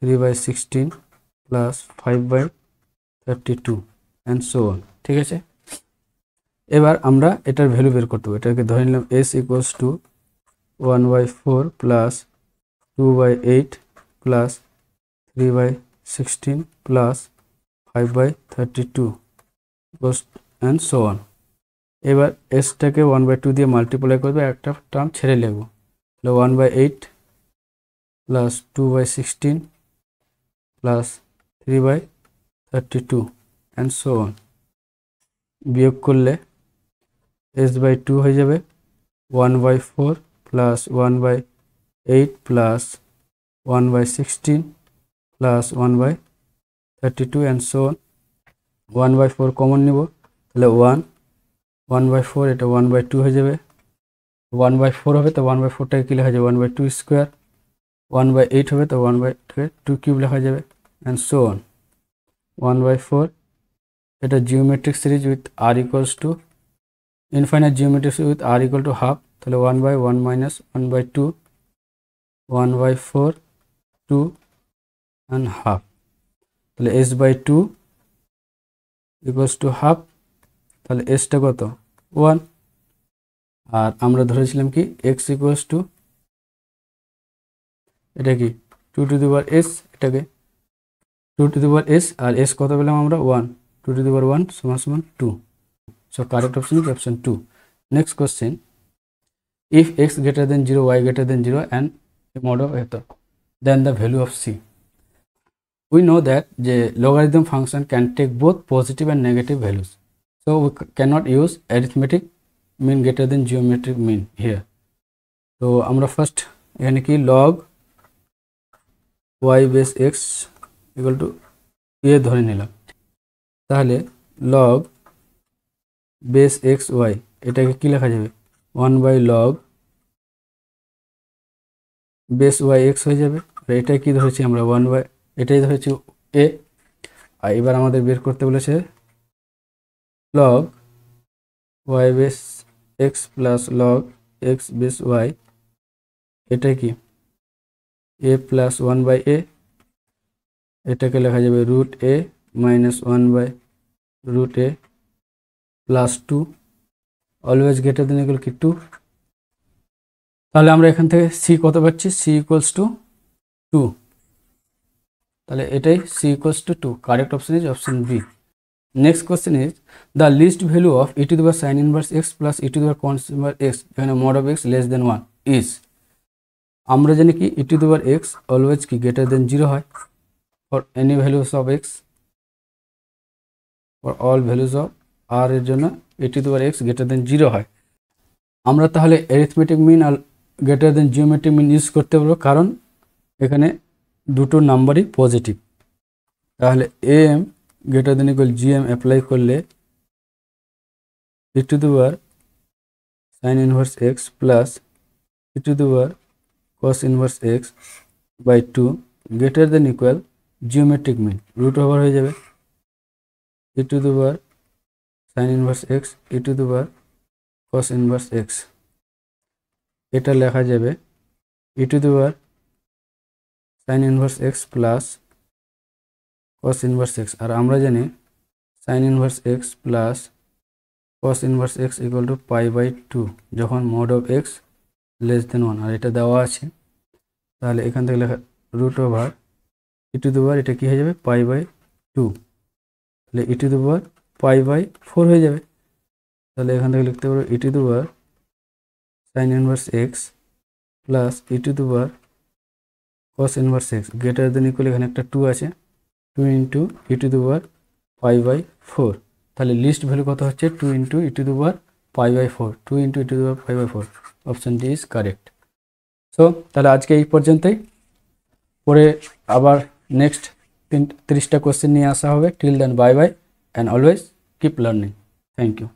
3/16 plus 5/32 and so on. ঠিক আছে, এবার আমরা এটার ভ্যালু বের করতে হবে। এটাকে ধরে নিলাম s equals two 1/4 plus 2/8 plus 3/16 plus 5/32 and so on. এবার এসটাকে 1/2 দিয়ে মাল্টিপ্লাই করবে, একটা টার্ম ছেড়ে লিখব, তাহলে 1/8 plus 2/16 plus 3/32 and so on. বিয়োগ করলে s/2 হয়ে যাবে 1/4 plus 1/8 plus 1/16 plus 1/32 and so on. 1/4 common নিব, তাহলে 1/4 এটা 1/2 হয়ে যাবে, 1/4 হবে তো 1/4টাকে কি লেখা যাবে 1/2 স্কোয়ার, 1/8 হবে তো 1/2 কিউব লেখা যাবে অ্যান্ড সো অন। 1/4 এটা geometric series with r equals to infinite geometric series with r equal to half, তাহলে 1/1 মাইনাস 1/2 1/4 2 অ্যান্ড হাফ, তাহলে s/2 ইকুয়ালস টু হাফ, তাহলে এসটা কত 1, আর আমরা ধরেছিলাম কি x ইকুয়ালস টু এটা কি 2 to the power s, এটাকে 2 to the power s R s কত পেলাম আমরা 1, 2 to the power 1 সমান 2। So correct option is option 2। Next question, if x greater than 0 y greater than 0 and a mod of f then the value of c। We know that the logarithm function can take both positive and negative values, so we cannot use arithmetic mean greater than geometric mean here। তো আমরা first এখানে কি log y base x equal to a ধরে নিলাম, তাহলে log base x y এটাকে কি লেখা যাবে 1/log base y x হয়ে যাবে, আর এটা কি ধরেছি আমরা এটাই ধরেছি a। আর এবার আমাদের বের করতে বলেছে log y base x plus log x base y, এটা কি a প্লাস 1/a, এটাকে লেখা যাবে √a minus 1/√a plus 2 always greater than equal কি 2। তাহলে আমরা এখান থেকে c কত পাচ্ছি, c ইকুয়ালস টু 2। তাহলে এটাই c equals to 2, correct option is option B. Next question is the least value of e to the power sine inverse x plus e to the power cos inverse x যেখানে mod of x less than 1 is. আমরা জানি কি e to the power x always কি greater than 0 হয় for any values of x, for all values of R এর জন্য ই to the power x greater than 0 হয়। আমরা তাহলে অ্যারিথমেটিক মিন আর greater than geometric mean use করতে পারবো, কারণ এখানে দুটো নাম্বারই পজিটিভ। তাহলে M greater than equal GM apply করলে e to the power sine inverse x plus e to the power cos inverse x by 2 greater than equal geometric mean root over হয়ে যাবে e to the power sine inverse x e to the power cos inverse x. এটা লেখা যাবে e to the power sine inverse x plus cos inverse x, আর আমরা জানি sine inverse x plus cos inverse x equal to pi by 2 যখন mod of x less than 1, আর এটা দেওয়া আছে। তাহলে এখান থেকে লেখা root over e to the power এটা কী হয়ে যাবে পাই বাই 2, তাহলে e to the power pi by 4 হয়ে যাবে। তাহলে এখান থেকে লিখতে পারবো e to the power sine inverse x plus e to the power cos inverse x greater than equal এখানে একটা 2 আছে 2 into e to the power pi by 4। তাহলে লিস্ট ভ্যালু কত হচ্ছে 2 into e to the power pi by 4, 2 into e to the power pi by 4, option D is correct. So তাহলে আজকে এই পর্যন্তই, পরে আবার নেক্সট 30টা কোশ্চেন নিয়ে আসা হবে। Till then bye bye and always keep learning. Thank you.